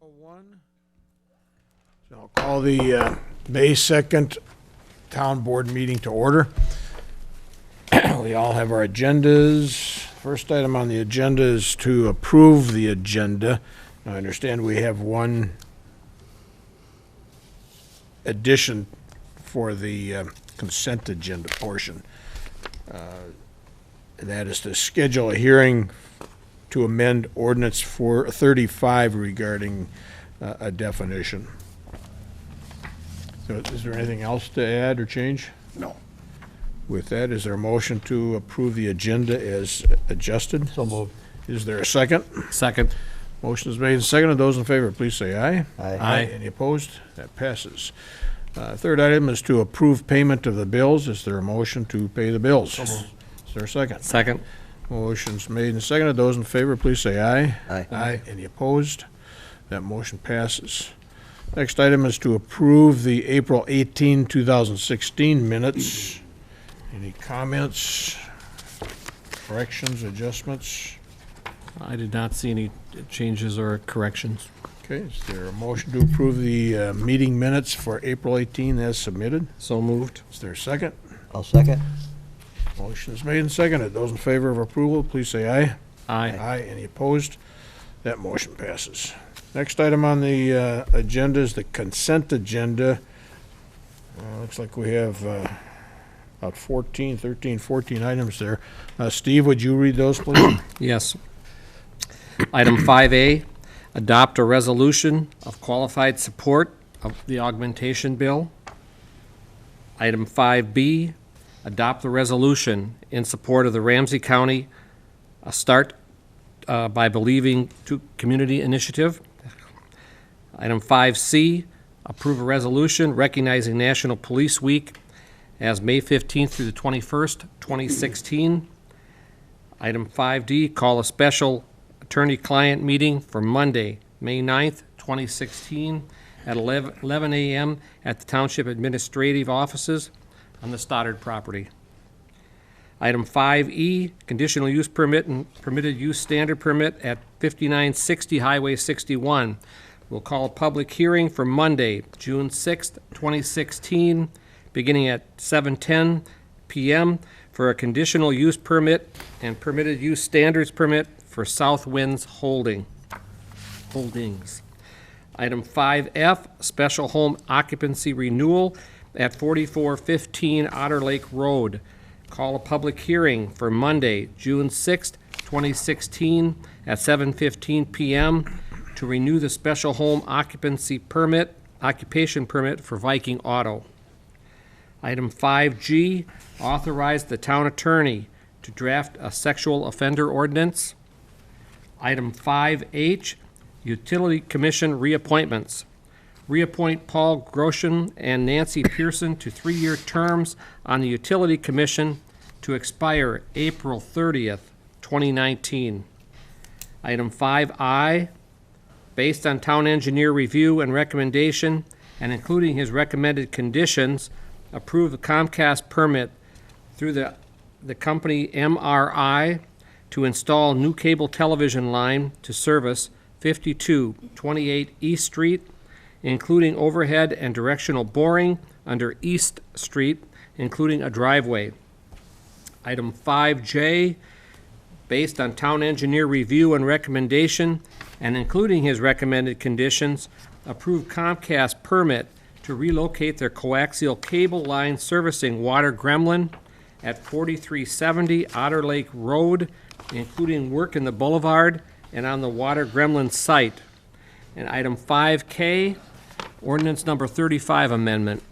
1. So I'll call the May 2nd Town Board meeting to order. We all have our agendas. First item on the agenda is to approve the agenda. I understand we have one addition for the consent agenda portion. And that is to schedule a hearing to amend ordinance 435 regarding a definition. So is there anything else to add or change? No. With that, is there a motion to approve the agenda as adjusted? So moved. Is there a second? Second. Motion is made and seconded. Those in favor, please say aye. Aye. Any opposed? That passes. Third item is to approve payment of the bills. Is there a motion to pay the bills? So moved. Is there a second? Second. Motion's made and seconded. Those in favor, please say aye. Aye. Aye. Any opposed? That motion passes. Next item is to approve the April 18, 2016 minutes. Any comments, corrections, adjustments? I did not see any changes or corrections. Okay, is there a motion to approve the meeting minutes for April 18 as submitted? So moved. Is there a second? I'll second. Motion is made and seconded. Those in favor of approval, please say aye. Aye. Aye. Any opposed? That motion passes. Next item on the agenda is the consent agenda. Looks like we have about 14 items there. Steve, would you read those, please? Yes. Item 5A, adopt a resolution of qualified support of the augmentation bill. Item 5B, adopt the resolution in support of the Ramsey County Start by Believing to Community Initiative. Item 5C, approve a resolution recognizing National Police Week as May 15th through the 21st, 2016. Item 5D, call a special attorney-client meeting for Monday, May 9th, 2016, at 11 a.m. at the Township Administrative Offices on the Stoddard property. Item 5E, conditional use permit and permitted use standard permit at 5960 Highway 61. We'll call a public hearing for Monday, June 6th, 2016, beginning at 7:10 p.m. for a conditional use permit and permitted use standards permit for South Winds Holdings. Item 5F, special home occupancy renewal at 4415 Otter Lake Road. Call a public hearing for Monday, June 6th, 2016 at 7:15 p.m. to renew the special home occupation permit for Viking Auto. Item 5G, authorize the town attorney to draft a sexual offender ordinance. Item 5H, utility commission reappointments. Reappoint Paul Groshen and Nancy Pearson to 3-year terms on the utility commission to expire April 30th, 2019. Item 5I, based on town engineer review and recommendation, and including his recommended conditions, approve the Comcast permit through the company MRI to install new cable television line to service 5228 East Street, including overhead and directional boring under East Street, including a driveway. Item 5J, based on town engineer review and recommendation, and including his recommended conditions, approve Comcast permit to relocate their coaxial cable line servicing Water Gremlin at 4370 Otter Lake Road, including work in the boulevard and on the Water Gremlin site. And item 5K, ordinance number 35 amendment.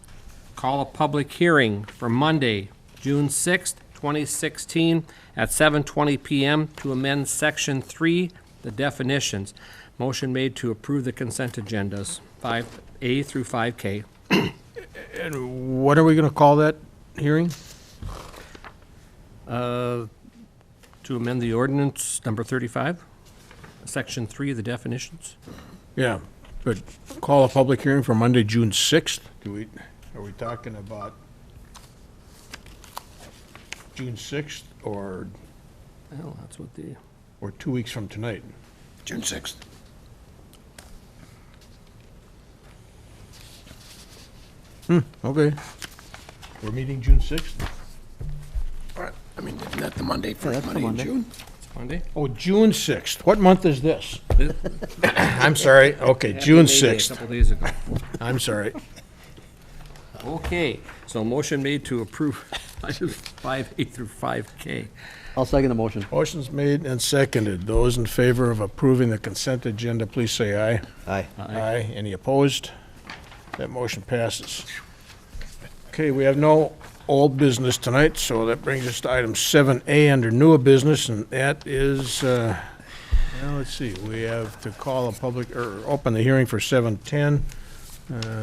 Call a public hearing for Monday, June 6th, 2016 at 7:20 p.m. to amend section 3, the definitions. Motion made to approve the consent agendas, 5A through 5K. And what are we going to call that hearing? To amend the ordinance number 35, section 3 of the definitions. Yeah, but call a public hearing for Monday, June 6th? Are we talking about June 6th or Well, that's what the, 2 weeks from tonight? June 6th. Okay. We're meeting June 6th? I mean, isn't that the Monday, first that's the Monday in Monday. June? Monday? Oh, June 6th. What month is this? I'm sorry. Okay, Happy June May Day, 6th. A couple days ago. I'm sorry. Okay, so motion made to approve items 5A through 5K. I'll second the motion. Motion's made and seconded. Those in favor of approving the consent agenda, please say aye. Aye. Aye. Any opposed? That motion passes. Okay, we have no old business tonight, so that brings us to item 7A under newer business, and that is, well, let's see, we have to call a public, or open the hearing for 7:10.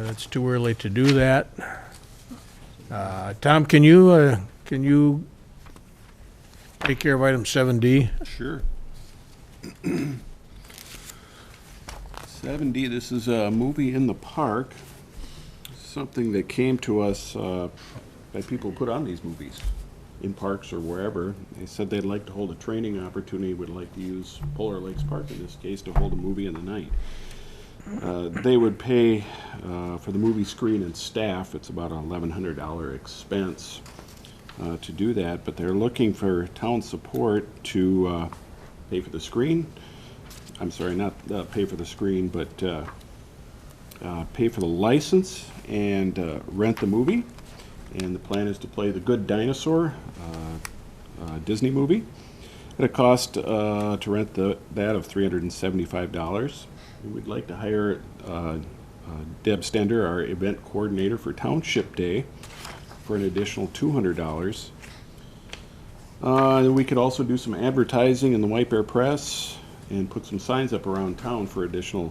It's too early to do that. Tom, can you take care of item 7D? Sure. 7D, this is a movie in the park, something that came to us by people who put on these movies in parks or wherever. They said they'd like to hold a training opportunity, would like to use Polar Lakes Park in this case to hold a movie in the night. They would pay for the movie screen and staff. It's about an $1,100 expense to do that, but they're looking for town support to pay for the screen. I'm sorry, not pay for the screen, but pay for the license and rent the movie. And the plan is to play The Good Dinosaur, Disney movie, at a cost to rent that of $375. We'd like to hire Deb Stender, our event coordinator for Township Day, for an additional $200. We could also do some advertising in the White Bear Press and put some signs up around town for additional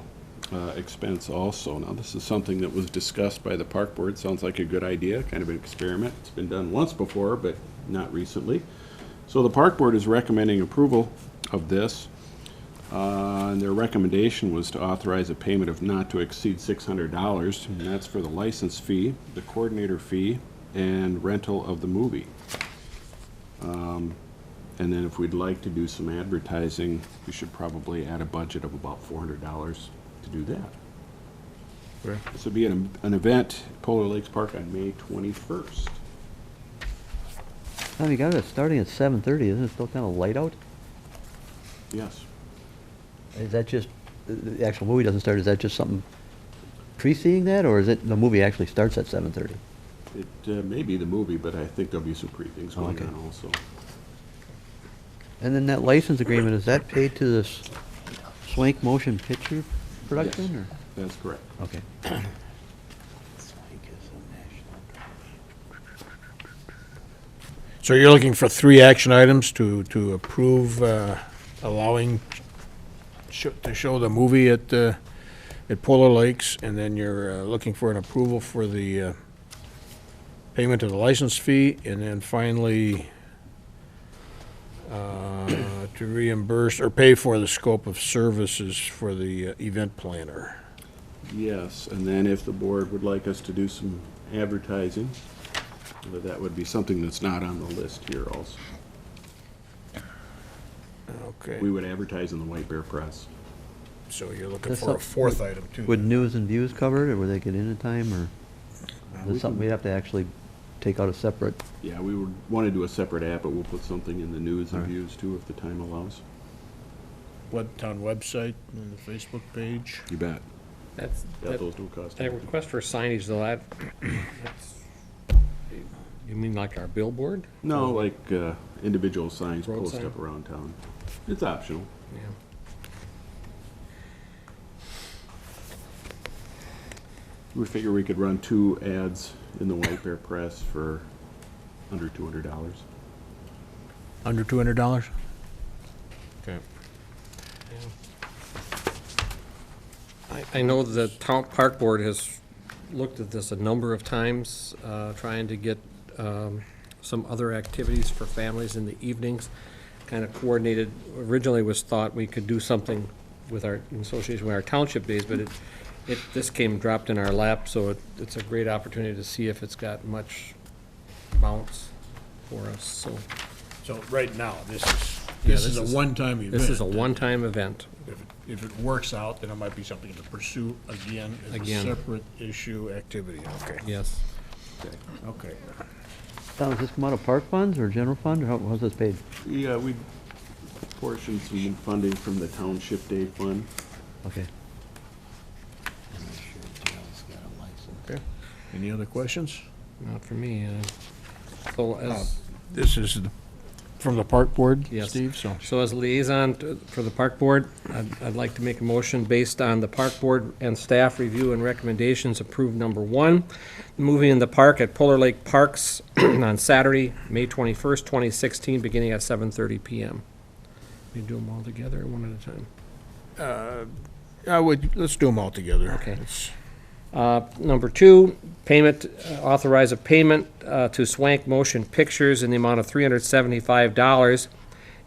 expense also. Now, this is something that was discussed by the park board. Sounds like a good idea, kind of an experiment. It's been done once before, but not recently. So the park board is recommending approval of this. And their recommendation was to authorize a payment of not to exceed $600, and that's for the license fee, the coordinator fee, and rental of the movie. And then if we'd like to do some advertising, we should probably add a budget of about $400 to do that. Okay. This will be an event at Polar Lakes Park on May 21st. Tom, you got it starting at 7:30. Isn't it still kind of light out? Yes. Is that just, the actual movie doesn't start, is that just something preceding that, or is it, the movie actually starts at 7:30? It may be the movie, but I think there'll be some pre-things going okay. on also. And then that license agreement, is that paid to this Swank Motion Picture Production, Yes. or? That's correct. Okay. So you're looking for 3 action items to approve allowing to show the movie at Polar Lakes, and then you're looking for an approval for the payment of the license fee, and then finally to reimburse or pay for the scope of services for the event planner. Yes, and then if the board would like us to do some advertising, that would be something that's not on the list here also. Okay, We would advertise in the White Bear Press. so you're looking That's for a up- 4th item too. Would news and views cover it, or would they get in in time, or is we it something can- we'd have to actually take out a separate? Yeah, we would want to do a separate app, but we'll put something in the news and Alright. views too if the time allows. Town website and the Facebook page. You bet. That's, Yeah, those don't cost that anything. request for signage, though, that's, you mean like our billboard? No, like individual signs Road posted sign? up around town. It's optional. Yeah. We figure we could run 2 ads in the White Bear Press for under $200. Under $200? Okay. I know the town park board has looked at this a number of times, trying to get some other activities for families in the evenings, kind of coordinated. Originally was thought we could do something with our, in association with our township days, but this came dropped in our lap, so it's a great opportunity to see if it's got much bounce for us, so. So right now, this is This is a one-time event. This is a one-time event. If it works out, then it might be something to pursue again as a Again. separate issue activity. Okay, Yes. okay. Tom, does this come out of park funds or general fund, or how's this paid? Yeah, we portioned some funding from the Township Day Fund. Okay. Okay. Any other questions? Not for me. So as, This is from the park board, Yes. Steve, so. so as liaison for the park board, I'd like to make a motion based on the park board and staff review and recommendations, approve number one, movie in the park at Polar Lake Parks on Saturday, May 21st, 2016, beginning at 7:30 PM. We do them all together or one at a time? Let's do them all together. Okay. It's- Number two, payment, authorize a payment to Swank Motion Pictures in the amount of $375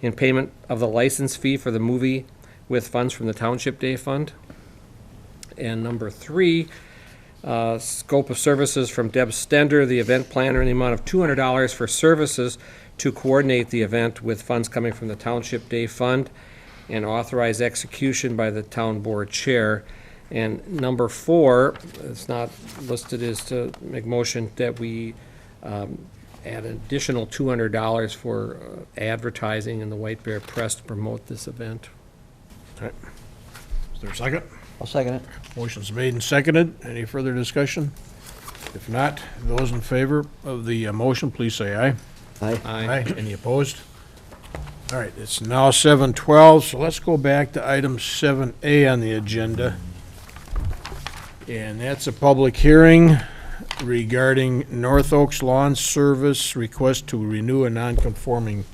in payment of the license fee for the movie with funds from the Township Day Fund. And number three, scope of services from Deb Stender, the event planner, in the amount of $200 for services to coordinate the event with funds coming from the Township Day Fund, and authorize execution by the town board chair. And number four, it's not listed, is to make motion that we add an additional $200 for advertising in the White Bear Press to promote this event. Okay. Is there a second? I'll second it. Motion's made and seconded. Any further discussion? If not, those in favor of the motion, please say aye. Aye. Any opposed? All right, it's now 7:12, so let's go back to item 7A on the agenda. And that's a public hearing regarding North Oaks Lawn Service request to renew a non-conforming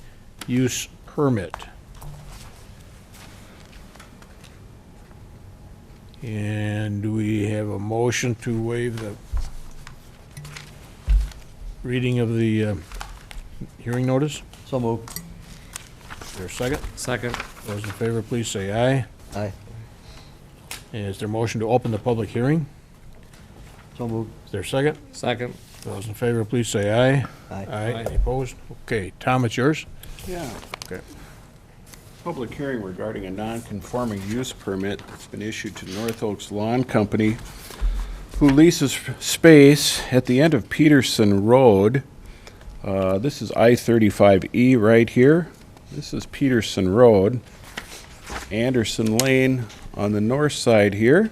use permit. And do we have a motion to waive the reading of the hearing notice? So moved. Is there a second? Second. Those in favor, please say aye. Aye. And is there a motion to open the public hearing? So moved. Is there a second? Second. Those in favor, please say aye. Aye. Aye. Any opposed? Okay, Tom, it's yours. Yeah. Okay. Public hearing regarding a non-conforming use permit that's been issued to North Oaks Lawn Company, who leases space at the end of Peterson Road. This is I-35E right here. This is Peterson Road. Anderson Lane on the north side here.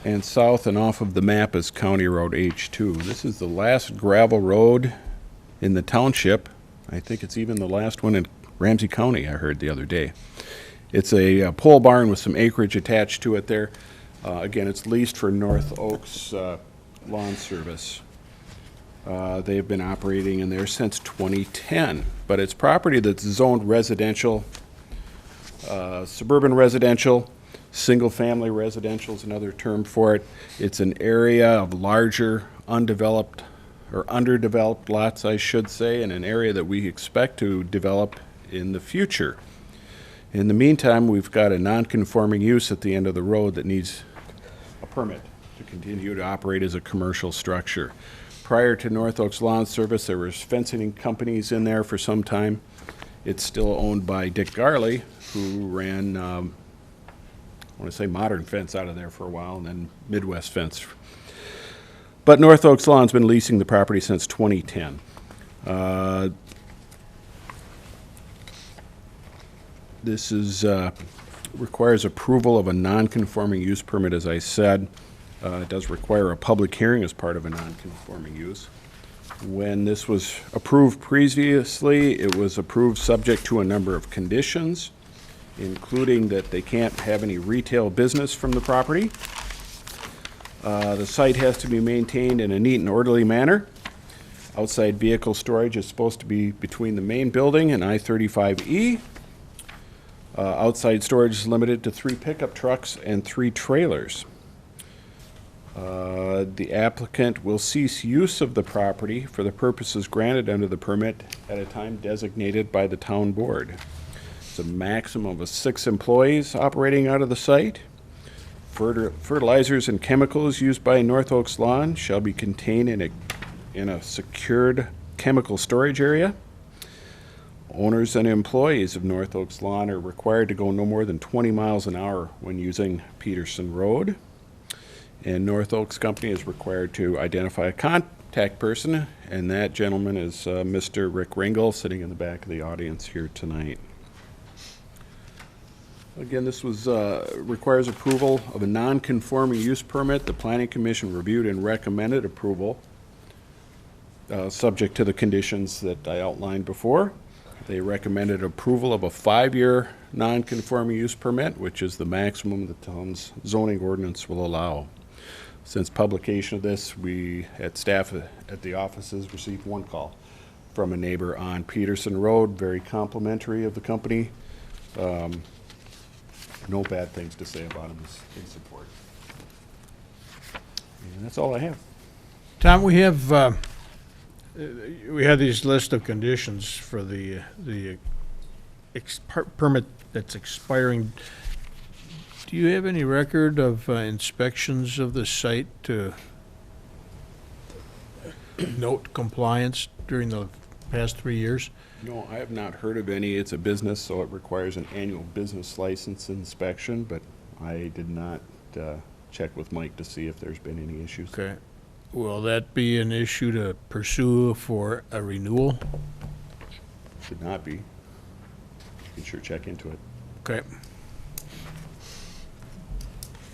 And south and off of the map is County Road H2. This is the last gravel road in the township. I think it's even the last one in Ramsey County, I heard the other day. It's a pole barn with some acreage attached to it there. Again, it's leased for North Oaks Lawn Service. They've been operating in there since 2010, but it's property that's zoned residential, suburban residential, single-family residential is another term for it. It's an area of larger, undeveloped, or underdeveloped lots, I should say, in an area that we expect to develop in the future. In the meantime, we've got a non-conforming use at the end of the road that needs a permit to continue to operate as a commercial structure. Prior to North Oaks Lawn Service, there was fencing companies in there for some time. It's still owned by Dick Garley, who ran, I want to say Modern Fence out of there for a while, and then Midwest Fence. But North Oaks Lawn's been leasing the property since 2010. This is, requires approval of a non-conforming use permit, as I said. It does require a public hearing as part of a non-conforming use. When this was approved previously, it was approved subject to a number of conditions, including that they can't have any retail business from the property. The site has to be maintained in a neat and orderly manner. Outside vehicle storage is supposed to be between the main building and I-35E. Outside storage is limited to 3 pickup trucks and 3 trailers. The applicant will cease use of the property for the purposes granted under the permit at a time designated by the town board. It's a maximum of 6 employees operating out of the site. Fertilizers and chemicals used by North Oaks Lawn shall be contained in a secured chemical storage area. Owners and employees of North Oaks Lawn are required to go no more than 20 miles an hour when using Peterson Road. And North Oaks Company is required to identify a contact person, and that gentleman is Mr. Rick Ringel, sitting in the back of the audience here tonight. Again, this requires approval of a non-conforming use permit. The Planning Commission reviewed and recommended approval, subject to the conditions that I outlined before. They recommended approval of a 5-year non-conforming use permit, which is the maximum the town's zoning ordinance will allow. Since publication of this, we, at staff at the offices, received one call from a neighbor on Peterson Road, very complimentary of the company. No bad things to say about him, in support. And that's all I have. Tom, we had these list of conditions for the permit that's expiring. Do you have any record of inspections of the site to note compliance during the past 3 years? No, I have not heard of any. It's a business, so it requires an annual business license inspection, but I did not check with Mike to see if there's been any issues. Okay. Will that be an issue to pursue for a renewal? Should not be. You can sure check into it. Okay.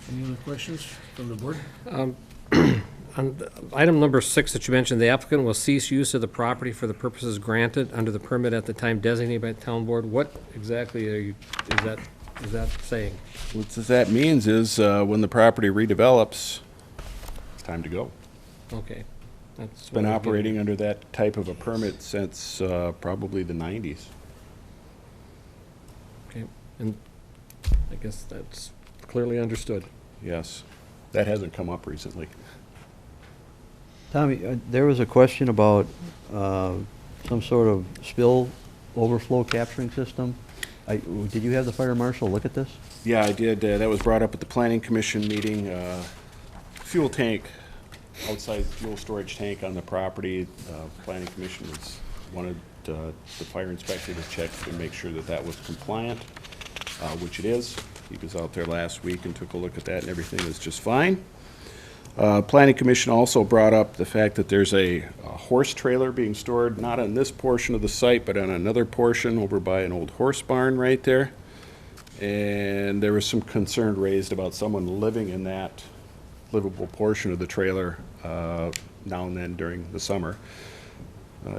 Any other questions from the board? On item number 6 that you mentioned, the applicant will cease use of the property for the purposes granted under the permit at the time designated by the town board. What exactly is that saying? What that means is when the property redevelops, it's time to go. Okay. That's It's been what I'm operating under that type of a permit since probably the 90s. getting. Okay, and I guess that's clearly understood. Yes. That hasn't come up recently. Tommy, there was a question about some sort of spill overflow capturing system. Did you have the fire marshal look at this? Yeah, I did. That was brought up at the Planning Commission meeting. Fuel tank, outside fuel storage tank on the property. Planning Commission wanted the fire inspector to check and make sure that that was compliant, which it is. He was out there last week and took a look at that, and everything is just fine. Planning Commission also brought up the fact that there's a horse trailer being stored, not on this portion of the site, but on another portion over by an old horse barn right there. And there was some concern raised about someone living in that livable portion of the trailer now and then during the summer.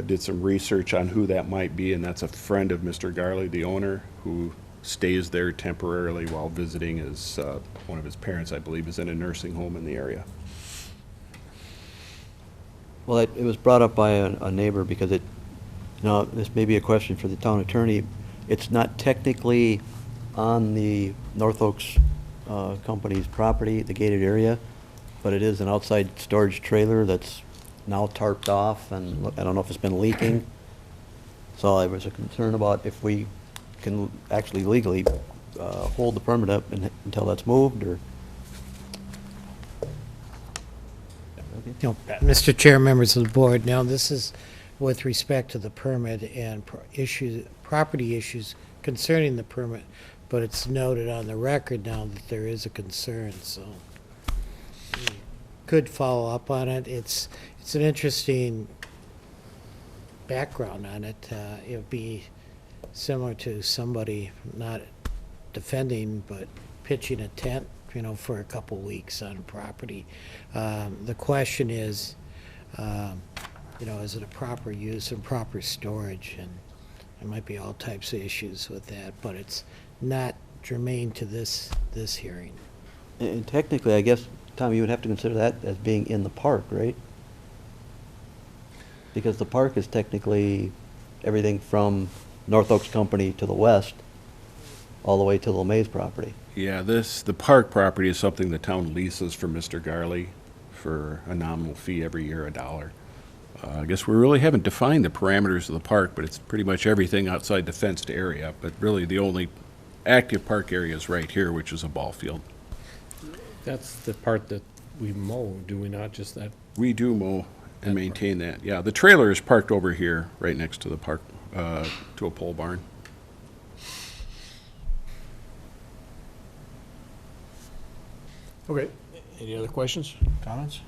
Did some research on who that might be, and that's a friend of Mr. Garley, the owner, who stays there temporarily while visiting as one of his parents, I believe, is in a nursing home in the area. Well, it was brought up by a neighbor because this may be a question for the town attorney. It's not technically on the North Oaks Company's property, the gated area, but it is an outside storage trailer that's now tarped off, and I don't know if it's been leaking. So there was a concern about if we can actually legally hold the permit up until that's moved, or... No, Mr. Chair, members of the board, now this is with respect to the permit and property issues concerning the permit, but it's noted on the record now that there is a concern, so we could follow up on it. It's an interesting background on it. It would be similar to somebody not defending but pitching a tent, for a couple weeks on a property. The question is, is it a proper use and proper storage? And there might be all types of issues with that, but it's not germane to this hearing. And technically, I guess, Tom, you would have to consider that as being in the park, right? Because the park is technically everything from North Oaks Company to the west, all the way to the LeMay's property. Yeah, the park property is something the town leases from Mr. Garley for a nominal fee every year, $1. I guess we really haven't defined the parameters of the park, but it's pretty much everything outside the fenced area. But really, the only active park area is right here, which is a ball field. That's the part that we mow, do we not, just that? We do mow and maintain that. Yeah, the trailer is parked over here, right next to the park to a pole barn. Okay. Any other questions, comments?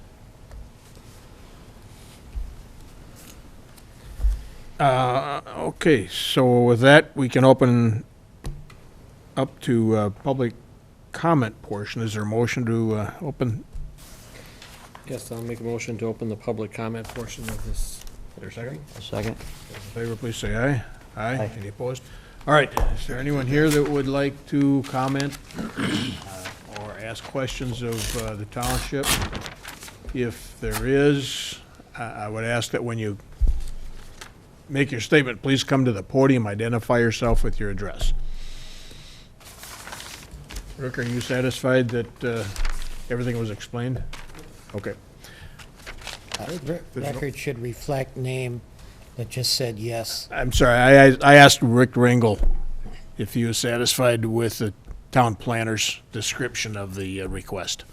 Okay, so with that, we can open up to public comment portion. Is there a motion to open? Yes, I'll make a motion to open the public comment portion of this. Is there a second? A second? Those in favor, please say aye. Aye. Any opposed? All right, is there anyone here that would like to comment or ask questions of the township? If there is, I would ask that when you make your statement, please come to the podium, identify yourself with your address. Rick, are you satisfied that everything was explained? Okay. Record should reflect name that just said yes. I'm sorry, I asked Rick Ringel if he was satisfied with the town planner's description of the request.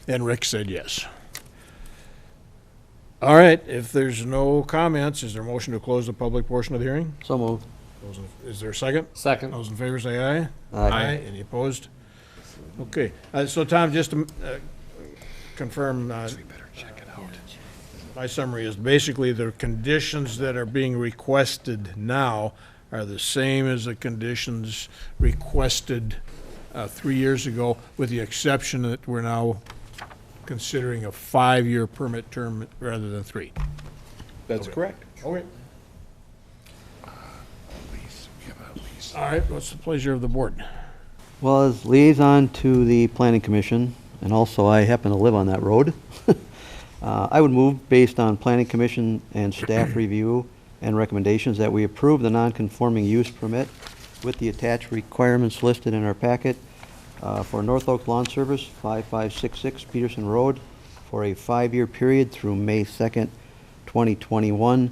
And Rick said yes. All right, if there's no comments, is there a motion to close the public portion of the hearing? So moved. Is there a second? Second. Those in favor say aye. Aye. Any opposed? Okay, so Tom, just to confirm, my summary is basically the conditions that are being requested now are the same as the conditions requested 3 years ago, with the exception that we're now considering a 5-year permit term rather than 3. That's correct. Okay. All right, what's the pleasure of the board? Well, as liaison to the planning commission, and also I happen to live on that road, I would move, based on planning commission and staff review and recommendations, that we approve the non-conforming use permit with the attached requirements listed in our packet for North Oak Lawn Service, 5566 Peterson Road, for a 5-year period through May 2nd, 2021.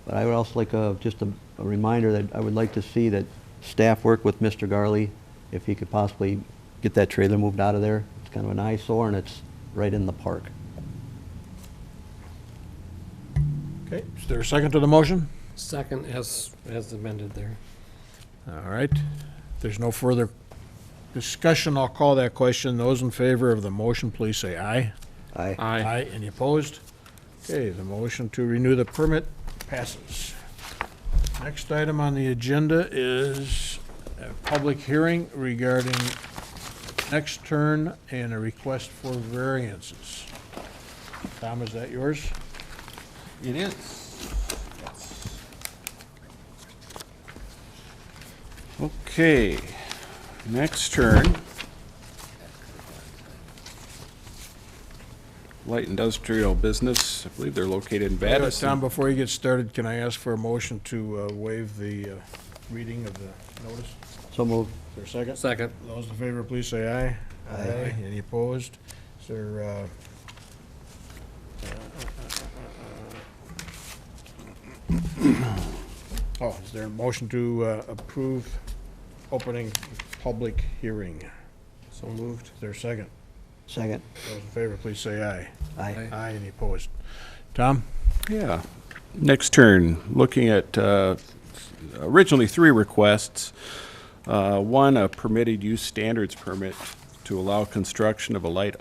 But I would also like just a reminder that I would like to see that staff work with Mr. Garley, if he could possibly get that trailer moved out of there. It's kind of an eyesore, and it's right in the park. Okay, is there a second to the motion? Second as amended there. All right, if there's no further discussion, I'll call that question. Those in favor of the motion, please say aye. Aye. Aye. Any opposed? Okay, the motion to renew the permit passes. Next item on the agenda is a public hearing regarding next turn and a request for variances. Tom, is that yours? It is. Okay, next turn. Light industrial business, I believe they're located in Tom, Madison. before you get started, can I ask for a motion to waive the reading of the notice? So moved. Is there a second? Second. Those in favor, please say aye. Aye. Any opposed? Is there, is there a motion to approve opening public hearing? So moved. Is there a second? Second. Those in favor, please say aye. Aye. Aye, any opposed? Tom? Yeah. Next turn, looking at originally 3 requests. One, a permitted use standards permit to allow construction of a light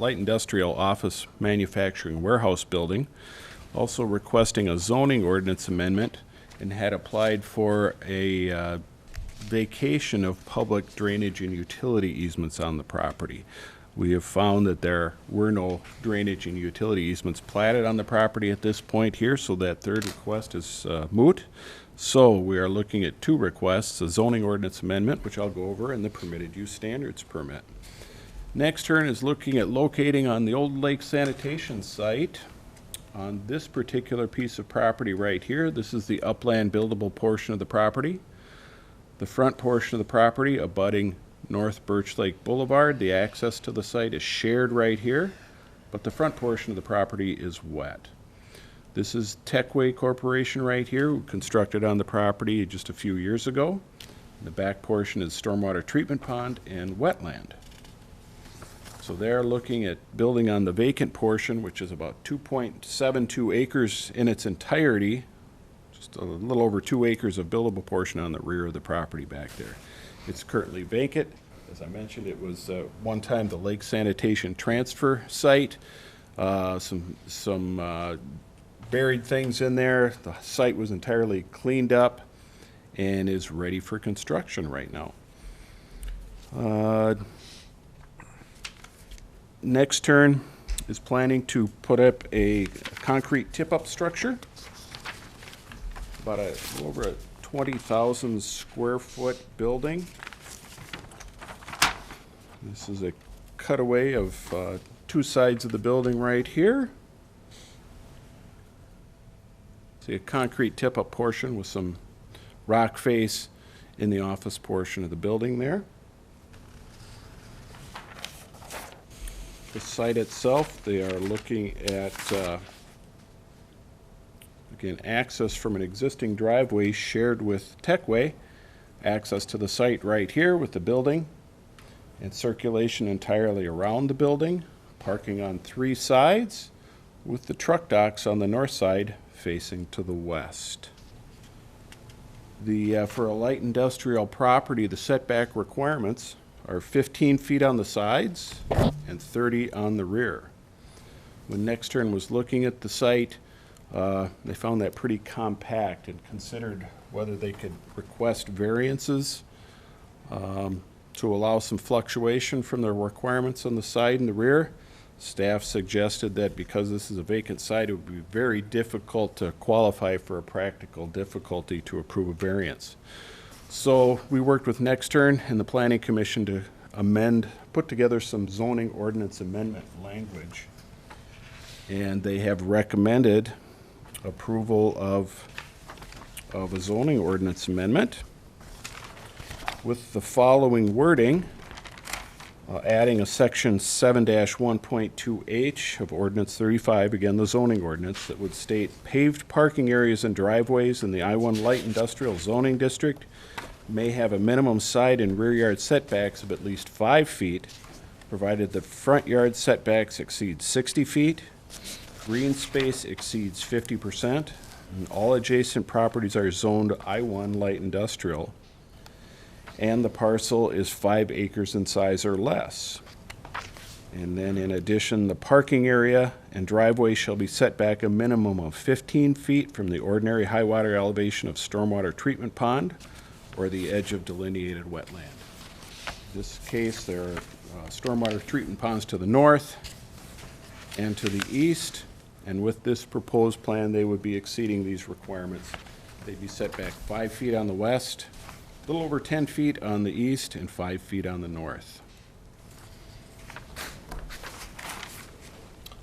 industrial office manufacturing warehouse building. Also requesting a zoning ordinance amendment, and had applied for a vacation of public drainage and utility easements on the property. We have found that there were no drainage and utility easements platted on the property at this point here, so that third request is moot. So we are looking at 2 requests, a zoning ordinance amendment, which I'll go over, and the permitted use standards permit. Next turn is looking at locating on the old lake sanitation site on this particular piece of property right here. This is the upland buildable portion of the property. The front portion of the property abutting North Birch Lake Boulevard. The access to the site is shared right here, but the front portion of the property is wet. This is Techway Corporation right here, who constructed on the property just a few years ago. The back portion is stormwater treatment pond and wetland. So they're looking at building on the vacant portion, which is about 2.72 acres in its entirety, just a little over 2 acres of buildable portion on the rear of the property back there. It's currently vacant. As I mentioned, it was one time the lake sanitation transfer site. Some buried things in there. The site was entirely cleaned up and is ready for construction right now. Next turn is planning to put up a concrete tip-up structure, about over a 20,000 square foot building. This is a cutaway of 2 sides of the building right here. See a concrete tip-up portion with some rock face in the office portion of the building there. The site itself, they are looking at, again, access from an existing driveway shared with Techway, access to the site right here with the building, and circulation entirely around the building, parking on 3 sides, with the truck docks on the north side facing to the west. For a light industrial property, the setback requirements are 15 feet on the sides and 30 on the rear. When Nextern was looking at the site, they found that pretty compact and considered whether they could request variances to allow some fluctuation from the requirements on the side and the rear. Staff suggested that because this is a vacant site, it would be very difficult to qualify for a practical difficulty to approve a variance. So we worked with Nextern and the Planning Commission to put together some zoning ordinance amendment language. And they have recommended approval of a zoning ordinance amendment with the following wording, adding a section 7-1.2H of Ordinance 35, again the zoning ordinance, that would state paved parking areas and driveways in the I-1 Light Industrial Zoning District may have a minimum side and rear yard setbacks of at least 5 feet, provided the front yard setbacks exceed 60 feet, green space exceeds 50%, and all adjacent properties are zoned I-1 Light Industrial, and the parcel is 5 acres in size or less. And then in addition, the parking area and driveway shall be set back a minimum of 15 feet from the ordinary high water elevation of stormwater treatment pond or the edge of delineated wetland. In this case, there are stormwater treatment ponds to the north and to the east, and with this proposed plan, they would be exceeding these requirements. They'd be set back 5 feet on the west, a little over 10 feet on the east, and 5 feet on the north.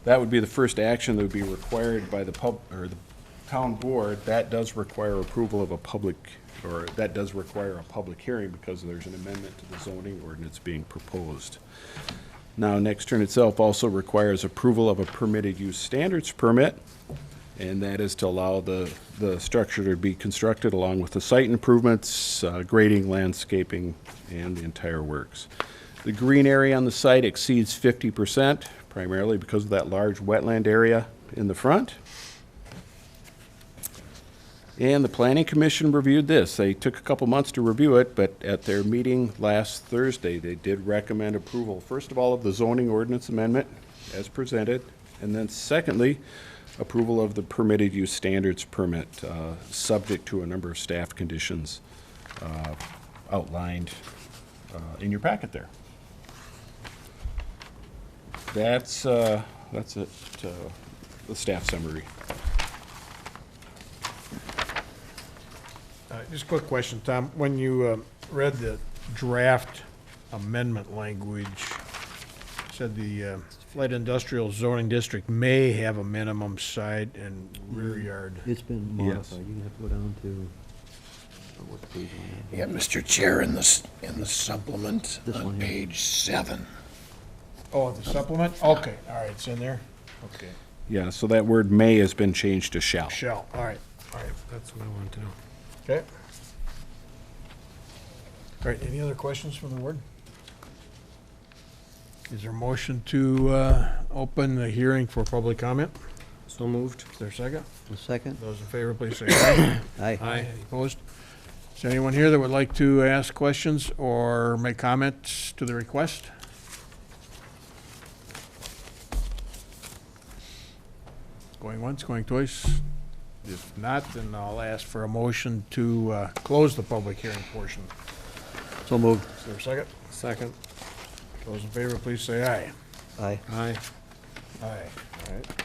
That would be the first action that would be required by the town board. That does require approval of a public, or that does require a public hearing because there's an amendment to the zoning ordinance being proposed. Now, Nextern itself also requires approval of a permitted use standards permit, and that is to allow the structure to be constructed along with the site improvements, grading, landscaping, and the entire works. The green area on the site exceeds 50%, primarily because of that large wetland area in the front. And the Planning Commission reviewed this. They took a couple months to review it, but at their meeting last Thursday, they did recommend approval, first of all, of the zoning ordinance amendment as presented, and then secondly, approval of the permitted use standards permit, subject to a number of staff conditions outlined in your packet there. That's it, the staff summary. Just a quick question, Tom. When you read the draft amendment language, it said the light industrial zoning district may have a minimum side and rear yard. It's been Yes. modified. You can have to go down to, what page on that? Yeah, Mr. Chair, in the supplement This one on here. page 7. Oh, the supplement? Okay, all right, it's in there? Okay. Yeah, so that word may has been changed to shall. Shall, all right. That's what I wanted to know. Okay. All right, any other questions from the board? Is there a motion to open the hearing for public comment? So moved. Is there a second? A second? Those in favor, please say aye. Aye. Any opposed? Is there anyone here that would like to ask questions or make comments to the request? Going once, going twice? If not, then I'll ask for a motion to close the public hearing portion. So moved. Is there a second? Second. Those in favor, please say aye. Aye. Aye. Aye. All right.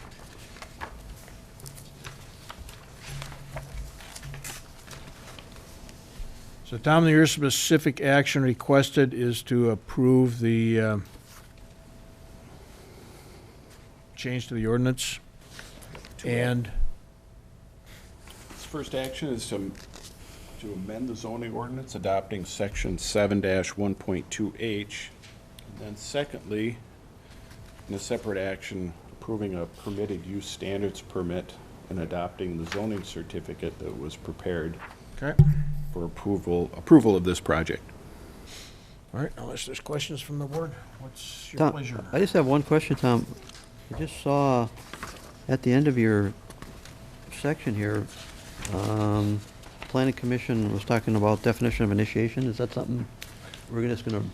So Tom, your specific action requested is to approve the change to the ordinance and, This first action is to amend the zoning ordinance adopting section 7-1.2H. And then secondly, in a separate action, approving a permitted use standards permit and adopting the zoning certificate that was prepared okay, for approval of this project. all right, unless there's questions from the board, what's your Tom, pleasure? I just have one question, Tom. I just saw at the end of your section here, Planning Commission was talking about definition of initiation. Is that something we're just gonna,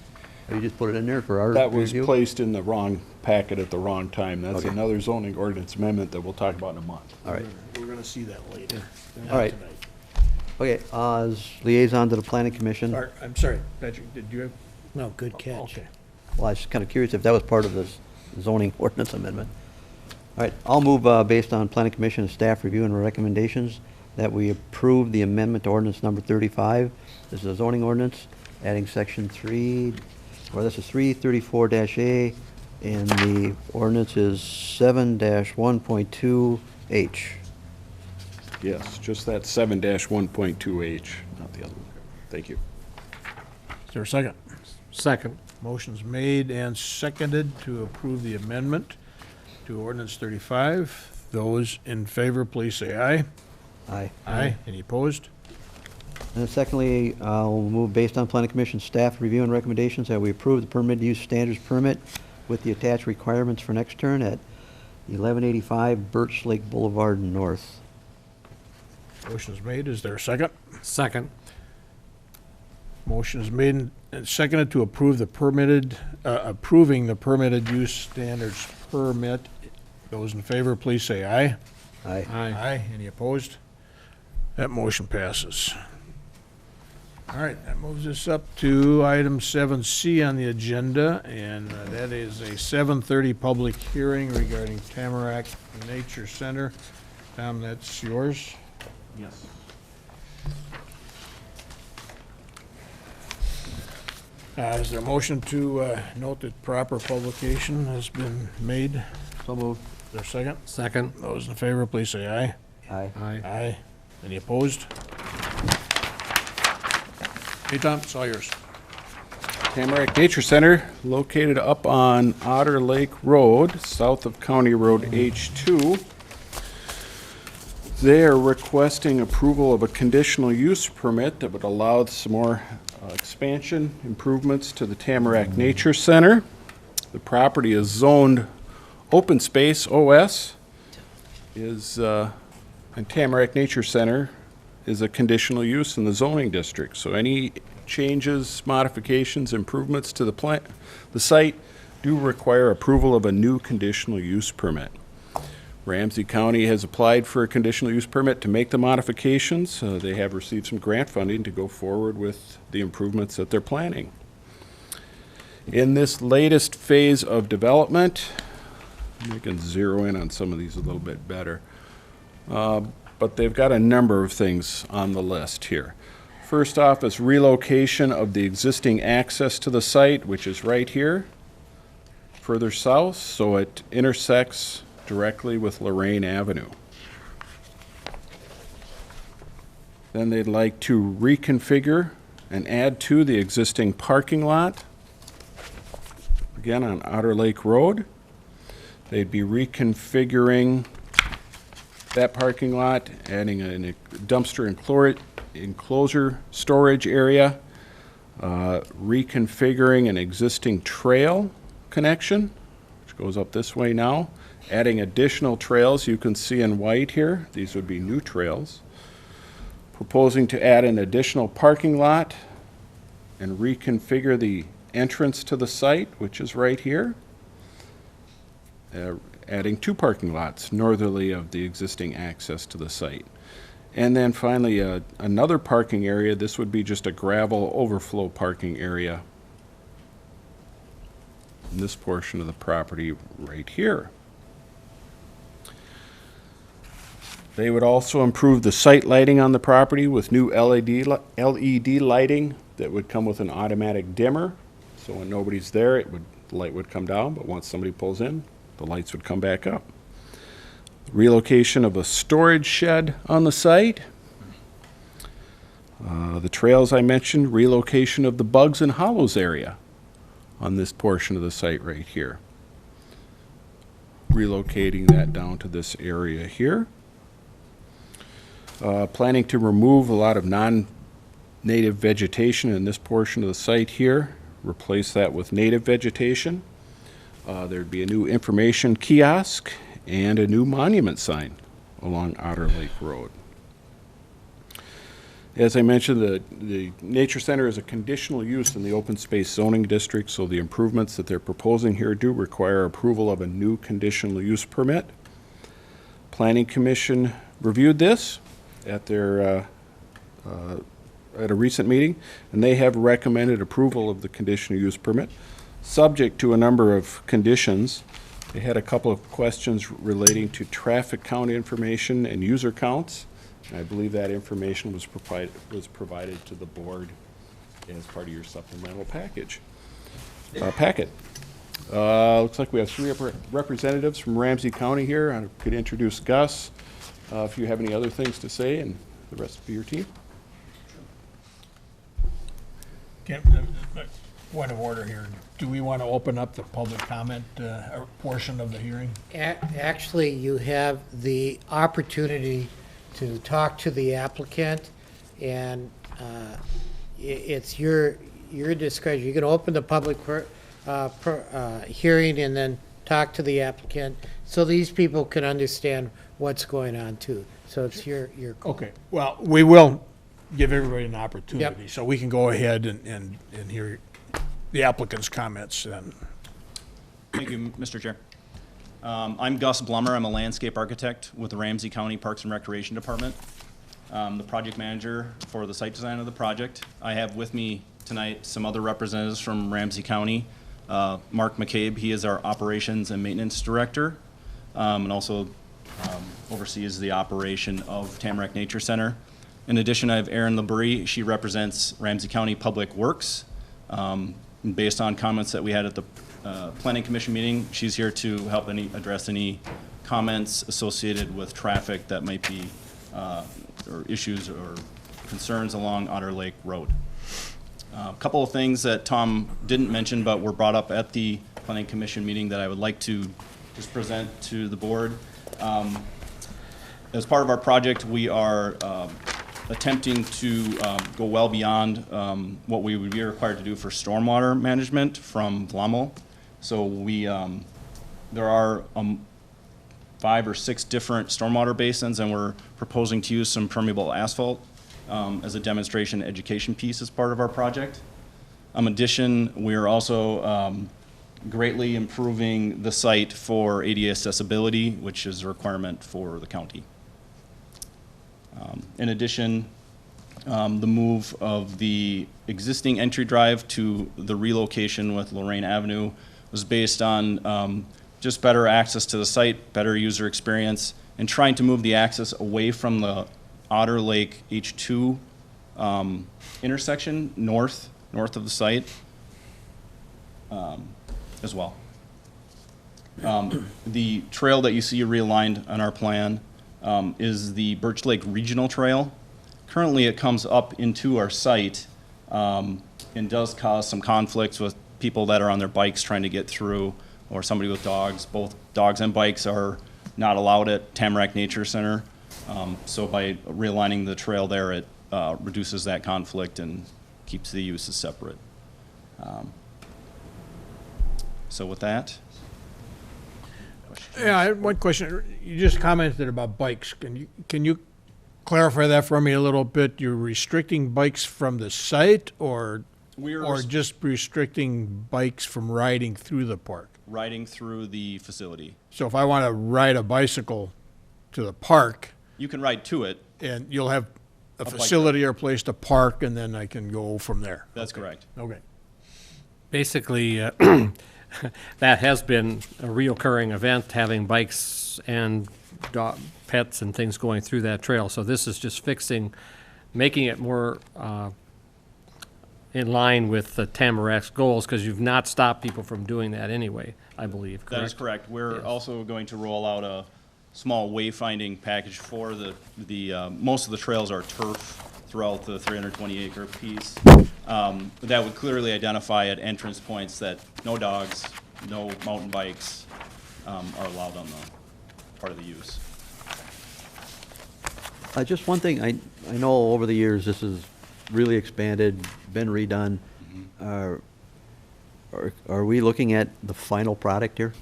or you just put it in there for our That was review? placed in the wrong packet at the wrong time. That's Okay. another zoning ordinance amendment that we'll talk about in a month. All right. We're gonna see that later. All right. Okay, as liaison to the Planning Commission, Art, I'm sorry, Patrick, did you have? No, good catch. Okay. well, I was kind of curious if that was part of this zoning ordinance amendment. All right, I'll move, based on Planning Commission staff review and recommendations, that we approve the amendment to ordinance number 35. This is a zoning ordinance, adding section 3, or this is 334-A, and the ordinance is 7-1.2H. Yes, just that 7-1.2H, not the other one. Thank you. Is there a second? Second. Motion's made and seconded to approve the amendment to ordinance 35. Those in favor, please say aye. Aye. Aye. Any opposed? And secondly, I'll move based on Planning Commission staff review and recommendations that we approve the permitted use standards permit with the attached requirements for next turn at 1185 Birch Lake Boulevard North. Motion's made. Is there a second? Second. Motion is made and seconded to approve the permitted, approving the permitted use standards permit. Those in favor, please say aye. Aye. Aye. Aye. Any opposed? That motion passes. All right, that moves us up to item 7C on the agenda, and that is a 7:30 public hearing regarding Tamarack Nature Center. Tom, that's yours. Yes. Is there a motion to note that proper publication has been made? So moved. Is there a second? Second. Those in favor, please say aye. Aye. Aye. Aye. Any opposed? Hey, Tom, it's all yours. Tamarack Nature Center, located up on Otter Lake Road, south of County Road H2. They are requesting approval of a conditional use permit that would allow some more expansion improvements to the Tamarack Nature Center. The property is zoned open space, OS, and Tamarack Nature Center is a conditional use in the zoning district. So any changes, modifications, improvements to the site do require approval of a new conditional use permit. Ramsey County has applied for a conditional use permit to make the modifications. They have received some grant funding to go forward with the improvements that they're planning. In this latest phase of development, we can zero in on some of these a little bit better. But they've got a number of things on the list here. First off is relocation of the existing access to the site, which is right here, further south, so it intersects directly with Lorraine Avenue. Then they'd like to reconfigure and add to the existing parking lot, again on Otter Lake Road. They'd be reconfiguring that parking lot, adding a dumpster enclosure storage area, reconfiguring an existing trail connection, which goes up this way now, Adding additional trails you can see in white here. These would be new trails. Proposing to add an additional parking lot and reconfigure the entrance to the site, which is right here. Adding 2 parking lots northerly of the existing access to the site. And then finally, another parking area. This would be just a gravel overflow parking area in this portion of the property right here. They would also improve the site lighting on the property with new LED lighting that would come with an automatic dimmer. So when nobody's there, the light would come down, but once somebody pulls in, the lights would come back up. Relocation of a storage shed on the site. The trails I mentioned, relocation of the Bugs and Hollows area on this portion of the site right here. Relocating that down to this area here. Planning to remove a lot of non-native vegetation in this portion of the site here. Replace that with native vegetation. There'd be a new information kiosk and a new monument sign along Otter Lake Road. As I mentioned, the Nature Center is a conditional use in the open space zoning district, so the improvements that they're proposing here do require approval of a new conditional use permit. Planning Commission reviewed this at their at a recent meeting, and they have recommended approval of the conditional use permit, subject to a number of conditions. They had a couple of questions relating to traffic count information and user counts. And I believe that information was provided to the board as part of your supplemental package. Packet. Looks like we have 3 representatives from Ramsey County here. I could introduce Gus. If you have any other things to say, and the rest of your team. Point of order here. Do we want to open up the public comment portion of the hearing? Actually, you have the opportunity to talk to the applicant, and it's your discretion. You can open the public hearing and then talk to the applicant, so these people can understand what's going on too. So it's your call. Okay, well, we will give everybody an opportunity, so we can go ahead and hear the applicant's comments then. Thank you, Mr. Chair. I'm Gus Blummer. I'm a landscape architect with the Ramsey County Parks and Recreation Department. The project manager for the site design of the project. I have with me tonight some other representatives from Ramsey County. Mark McCabe, he is our operations and maintenance director, and also oversees the operation of Tamarack Nature Center. In addition, I have Erin LeBrie. She represents Ramsey County Public Works. Based on comments that we had at the Planning Commission meeting, she's here to help address any comments associated with traffic that might be, or issues or concerns along Otter Lake Road. A couple of things that Tom didn't mention but were brought up at the Planning Commission meeting that I would like to just present to the board. As part of our project, we are attempting to go well beyond what we would be required to do for stormwater management from VLAMO. So there are 5 or 6 different stormwater basins, and we're proposing to use some permeable asphalt as a demonstration education piece as part of our project. In addition, we are also greatly improving the site for ADA accessibility, which is a requirement for the county. In addition, the move of the existing entry drive to the relocation with Lorraine Avenue was based on just better access to the site, better user experience, and trying to move the access away from the Otter Lake H2 intersection north of the site as well. The trail that you see realigned on our plan is the Birch Lake Regional Trail. Currently, it comes up into our site and does cause some conflicts with people that are on their bikes trying to get through, or somebody with dogs. Both dogs and bikes are not allowed at Tamarack Nature Center. So by realigning the trail there, it reduces that conflict and keeps the uses separate. So with that. question. Yeah, I have one question. You just commented about bikes. Can you clarify that for me a little bit? You're restricting bikes from the site or just restricting bikes from riding through the park? Riding through the facility. So if I want to ride a bicycle to the park, You can ride to it. and you'll have a bike facility or a place to park, and then I can go from there. That's correct. Okay. Basically, that has been a reoccurring event, having bikes and pets and things going through that trail. So this is just making it more in line with the Tamarac's goals, because you've not stopped people from doing that anyway, I believe, correct? That is correct. We're Yes. also going to roll out a small wayfinding package for most of the trails are turf throughout the 320-acre piece. That would clearly identify at entrance points that no dogs, no mountain bikes are allowed on the part of the use. Just one thing, I know over the years this has really expanded, been redone. Are we looking at the final product here?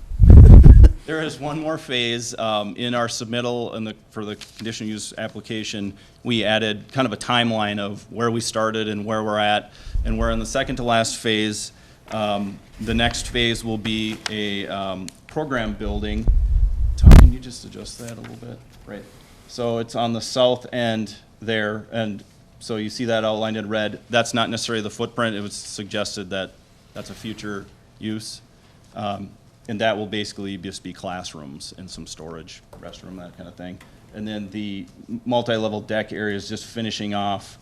There is one more phase in our submittal for the conditional use application. We added kind of a timeline of where we started and where we're at, and we're in the second to last phase. The next phase will be a program building. Tom, can you just adjust that a little bit? Right. So it's on the south end there, and so you see that outlined in red. That's not necessarily the footprint. It was suggested that that's a future use. And that will basically just be classrooms and some storage, restroom, that kind of thing. And then the multi-level deck area is just finishing off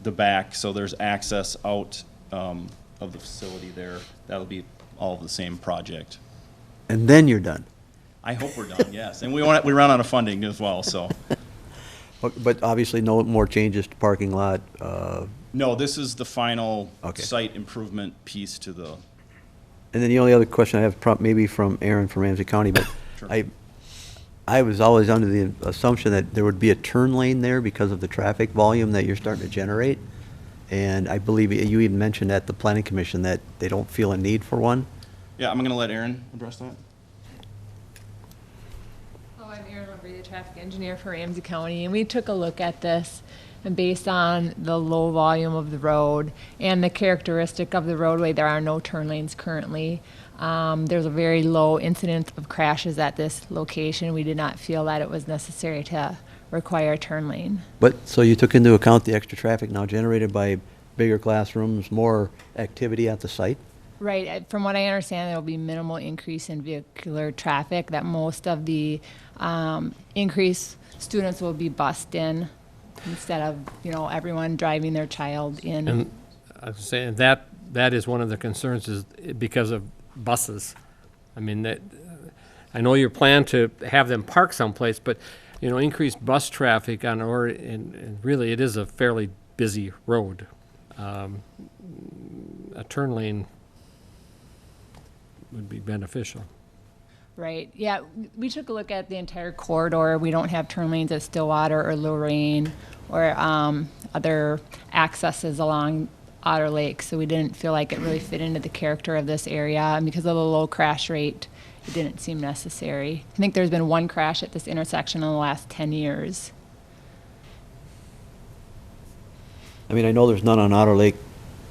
the back, so there's access out of the facility there. That'll be all of the same project. And then you're done. I hope we're done, yes. And we run out of funding as well, so. But obviously no more changes to parking lot. No, this is the final Okay. site improvement piece to the, And then the only other question I have, maybe from Aaron from Ramsey County, but Sure. I was always under the assumption that there would be a turn lane there because of the traffic volume that you're starting to generate. And I believe you even mentioned at the planning commission that they don't feel a need for one. yeah, I'm gonna let Aaron address that. I'm Erin Lumberty, the traffic engineer for Ramsey County, and we took a look at this, and based on the low volume of the road and the characteristic of the roadway, there are no turn lanes currently. There's a very low incidence of crashes at this location. We did not feel that it was necessary to require a turn lane. But, so you took into account the extra traffic now generated by bigger classrooms, more activity at the site? Right, from what I understand, there will be minimal increase in vehicular traffic, that most of the increased students will be bused in instead of, everyone driving their child in. And I was saying that is one of the concerns, is because of buses. I mean, I know your plan to have them park someplace, but, increased bus traffic and really it is a fairly busy road. A turn lane would be beneficial. Right, yeah, we took a look at the entire corridor. We don't have turn lanes at Stillwater or Lorraine or other accesses along Otter Lake, so we didn't feel like it really fit into the character of this area. And because of the low crash rate, it didn't seem necessary. I think there's been one crash at this intersection in the last 10 years. I mean, I know there's none on Otter Lake,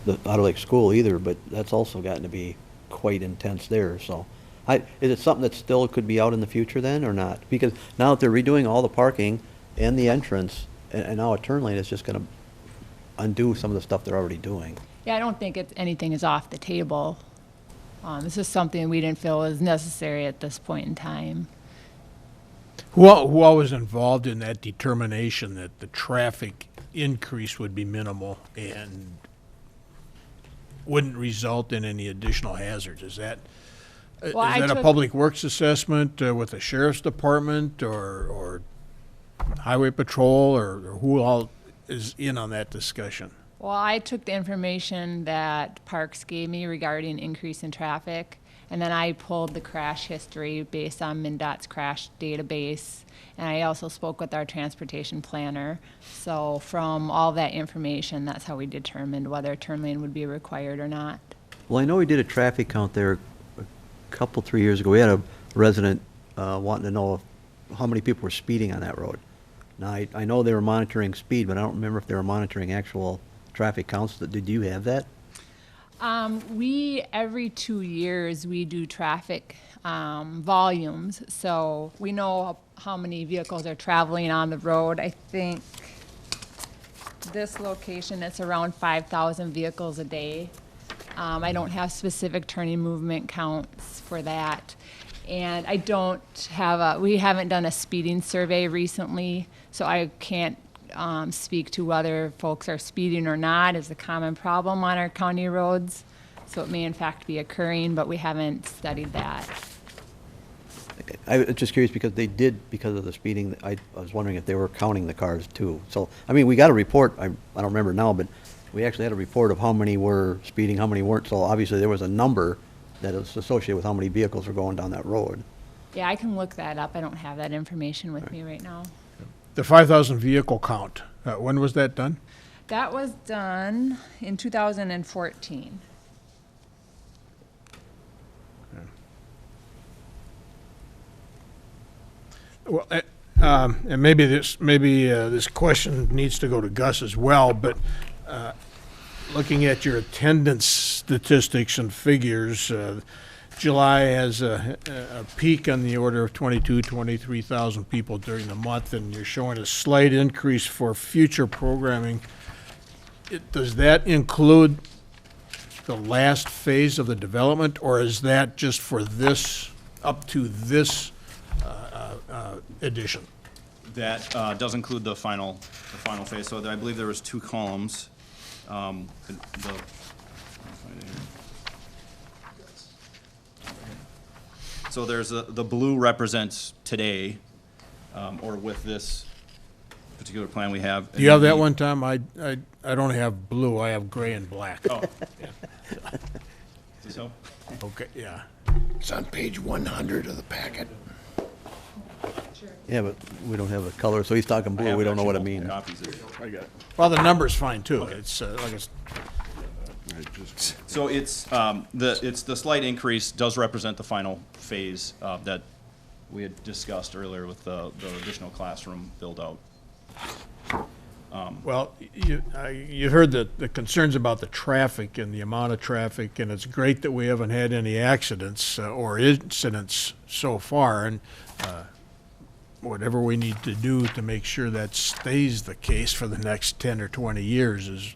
the Otter Lake School either, but that's also gotten to be quite intense there, so. Is it something that still could be out in the future then, or not? Because now that they're redoing all the parking and the entrance, and now a turn lane is just gonna undo some of the stuff they're already doing. Yeah, I don't think anything is off the table. This is something we didn't feel was necessary at this point in time. Who all was involved in that determination that the traffic increase would be minimal and wouldn't result in any additional hazards? Is that a public works assessment with the sheriff's department or highway patrol, or who all is in on that discussion? Well, I took the information that Parks gave me regarding increase in traffic, and then I pulled the crash history based on MnDOT's crash database, and I also spoke with our transportation planner. So from all that information, that's how we determined whether a turn lane would be required or not. Well, I know we did a traffic count there a couple, 3 years ago. We had a resident wanting to know how many people were speeding on that road. Now, I know they were monitoring speed, but I don't remember if they were monitoring actual traffic counts. Did you have that? Every 2 years, we do traffic volumes, so we know how many vehicles are traveling on the road. I think this location, it's around 5,000 vehicles a day. I don't have specific turning movement counts for that. And I don't have we haven't done a speeding survey recently, so I can't speak to whether folks are speeding or not is a common problem on our county roads. So it may in fact be occurring, but we haven't studied that. I was just curious because they did, because of the speeding, I was wondering if they were counting the cars too. So, I mean, we got a report, I don't remember now, but we actually had a report of how many were speeding, how many weren't. So obviously there was a number that is associated with how many vehicles were going down that road. Yeah, I can look that up. I don't have that information with me right now. The 5,000 vehicle count, when was that done? That was done in 2014. Well, and maybe this question needs to go to Gus as well, but looking at your attendance statistics and figures, July has a peak on the order of 23,000 people during the month, and you're showing a slight increase for future programming. Does that include the last phase of the development, or is that just for this, up to this edition? That does include the final phase. So I believe there was 2 columns. So there's the blue represents today, or with this particular plan we have. Do you have that one, Tom? I don't have blue, I have gray and black. Oh. So, Okay, yeah. It's on page 100 of the packet. Yeah, but we don't have a color, so he's talking I blue, have we don't know what it actual means. copies of- I got it. Well, the number's fine, too. It's like it's, I just, So it's the slight increase does represent the final phase that we had discussed earlier with the additional classroom build out. well, you heard the concerns about the traffic and the amount of traffic, and it's great that we haven't had any accidents or incidents so far, and whatever we need to do to make sure that stays the case for the next 10 or 20 years is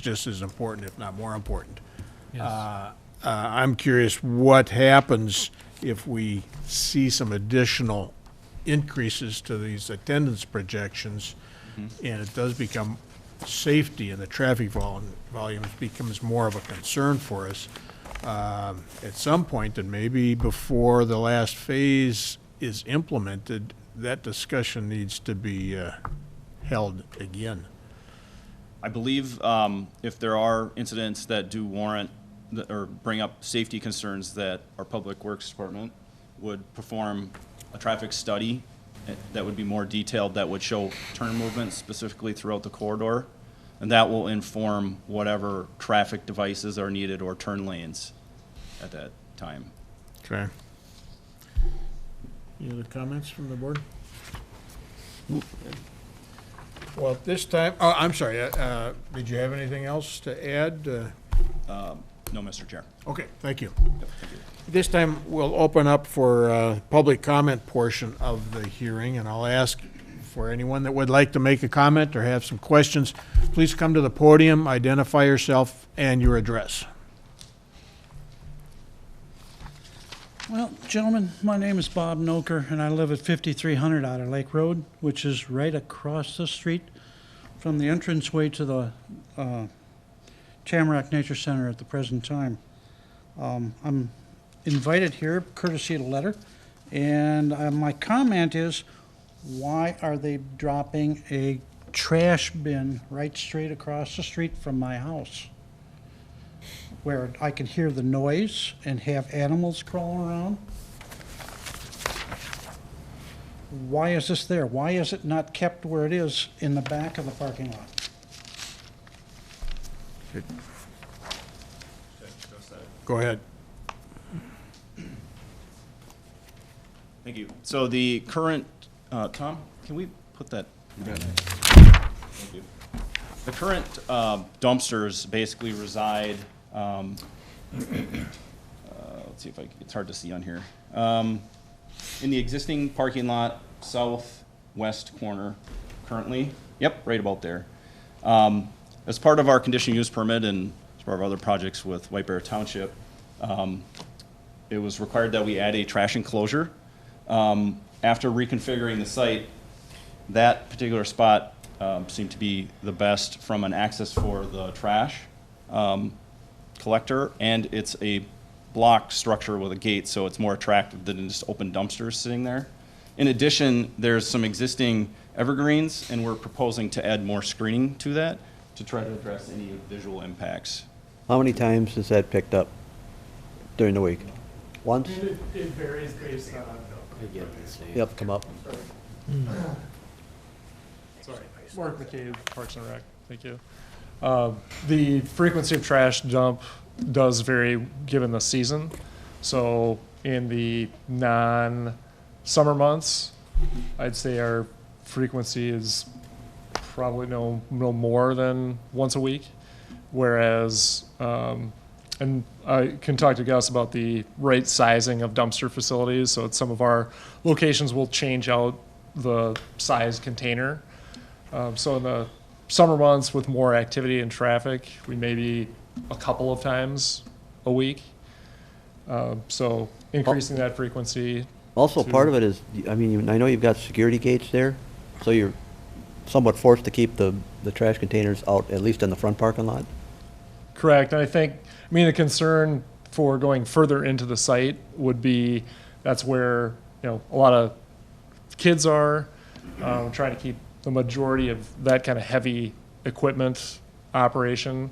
just as important, if not more important. I'm curious what happens if we see some additional increases to these attendance projections, and it does become safety and the traffic volumes becomes more of a concern for us. At some point, and maybe before the last phase is implemented, that discussion needs to be held again. I believe if there are incidents that do warrant or bring up safety concerns, that our Public Works Department would perform a traffic study that would be more detailed, that would show turn movements specifically throughout the corridor, and that will inform whatever traffic devices are needed or turn lanes at that time. Okay. Any other comments from the board? Well, at this time, oh, I'm sorry, did you have anything else to add? No, Mr. Chair. Okay, thank you. This time, we'll open up for public comment portion of the hearing, and I'll ask for anyone that would like to make a comment or have some questions, please come to the podium, identify yourself and your address. Well, gentlemen, my name is Bob Noker, and I live at 5300 Otter Lake Road, which is right across the street from the entranceway to the Tamarack Nature Center at the present time. I'm invited here courtesy of the letter, and my comment is, why are they dropping a trash bin right straight across the street from my house, where I can hear the noise and have animals crawling around? Why is this there? Why is it not kept where it is in the back of the parking lot? Go ahead. Thank you. So the current, Tom, can we put that? Thank you. The current dumpsters basically reside, let's see if it's hard to see on here. In the existing parking lot, southwest corner currently. Yep, right about there. As part of our conditional use permit and as part of other projects with White Bear Township, it was required that we add a trash enclosure. After reconfiguring the site, that particular spot seemed to be the best from an access for the trash collector, and it's a block structure with a gate, so it's more attractive than just open dumpsters sitting there. In addition, there's some existing evergreens, and we're proposing to add more screening to that to try to address any visual impacts. How many times is that picked up during the week? Once? It varies based on, Yep, come up. sorry, Mark McCabe, Parks and Rec, thank you. The frequency of trash dump does vary given the season. So in the non-summer months, I'd say our frequency is probably no more than once a week. Whereas, and I can talk to Gus about the right sizing of dumpster facilities. So at some of our locations, we'll change out the size container. So in the summer months with more activity and traffic, we may be a couple of times a week. So increasing that frequency. Also, to- part of it is, I mean, I know you've got security gates there, so you're somewhat forced to keep the trash containers out, at least in the front parking lot? Correct. And I mean, the concern for going further into the site would be that's where, a lot of kids are, trying to keep the majority of that kind of heavy equipment operation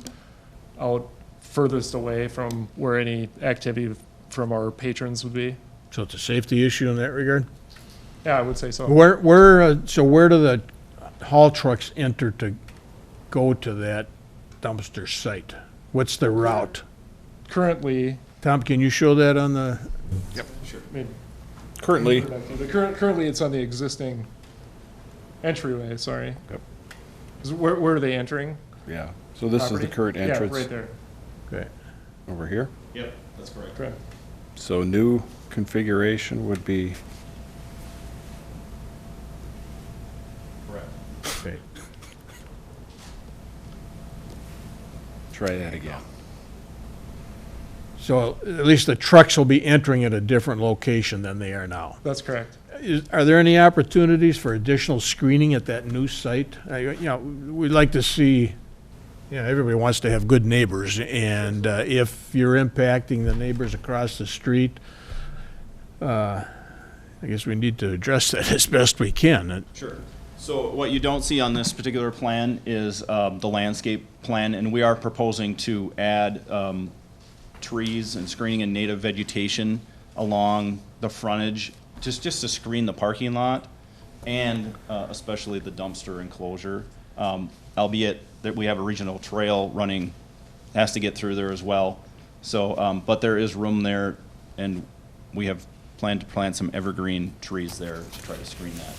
out furthest away from where any activity from our patrons would be. So it's a safety issue in that regard? Yeah, I would say so. Where do the haul trucks enter to go to that dumpster site? What's the route? Currently, Tom, can you show that on the, I mean, Currently, currently it's on the existing entryway, sorry. Yep. Where are they entering? yeah, so this is the Property? current Yeah, entrance right there. okay. over here. Yep, that's correct. Correct. So new configuration would be, Correct. Okay. try that again. So at least the trucks will be entering at a different location than they are now. That's correct. Are there any opportunities for additional screening at that new site? We'd like to see, everybody wants to have good neighbors, and if you're impacting the neighbors across the street, I guess we need to address that as best we can. Sure. So what you don't see on this particular plan is the landscape plan, and we are proposing to add trees and screening and native vegetation along the frontage, just to screen the parking lot and especially the dumpster enclosure, albeit that we have a regional trail running, has to get through there as well. So, but there is room there, and we have planned to plant some evergreen trees there to try to screen that.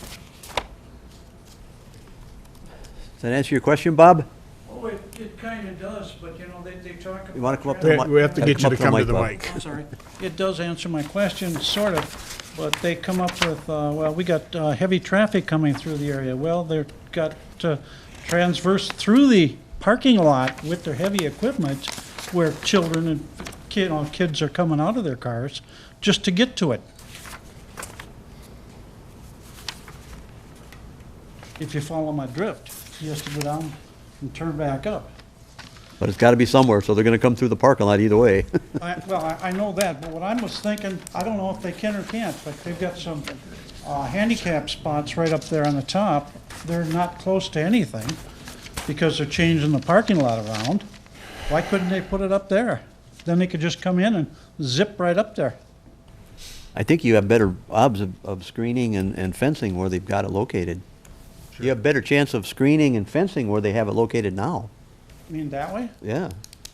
Does that answer your question, Bob? Oh, it kind of does, but they talk about. You want to come up to the mic? We have to get you to come to the Bob. mic. I'm sorry. It does answer my question, sort of, but they come up with, we got heavy traffic coming through the area. Well, they've got to transverse through the parking lot with their heavy equipment where children and kids are coming out of their cars just to get to it. If you follow my drift, he has to go down and turn back up. But it's got to be somewhere, so they're going to come through the parking lot either way. I know that, but what I was thinking, I don't know if they can or can't, but they've got some handicap spots right up there on the top. They're not close to anything because they're changing the parking lot around. Why couldn't they put it up there? Then they could just come in and zip right up there. I think you have better odds of screening and fencing where they've got it located. You have better chance of screening and fencing where they have it located now. You mean that way? Yeah.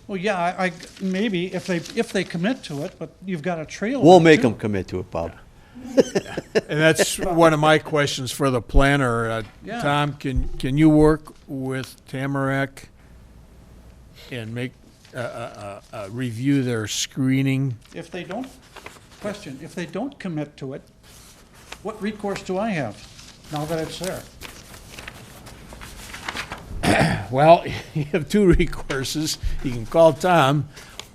Well, yeah, I maybe if they commit to it, but you've got a trail. We'll there, make too. them commit to it, Bob. And that's one of my questions for the planner. Yeah. Tom, can you work with Tamarack and make, review their screening? If they don't commit to it, what recourse do I have now that it's there? Well, you have two recourses. You can call Tom,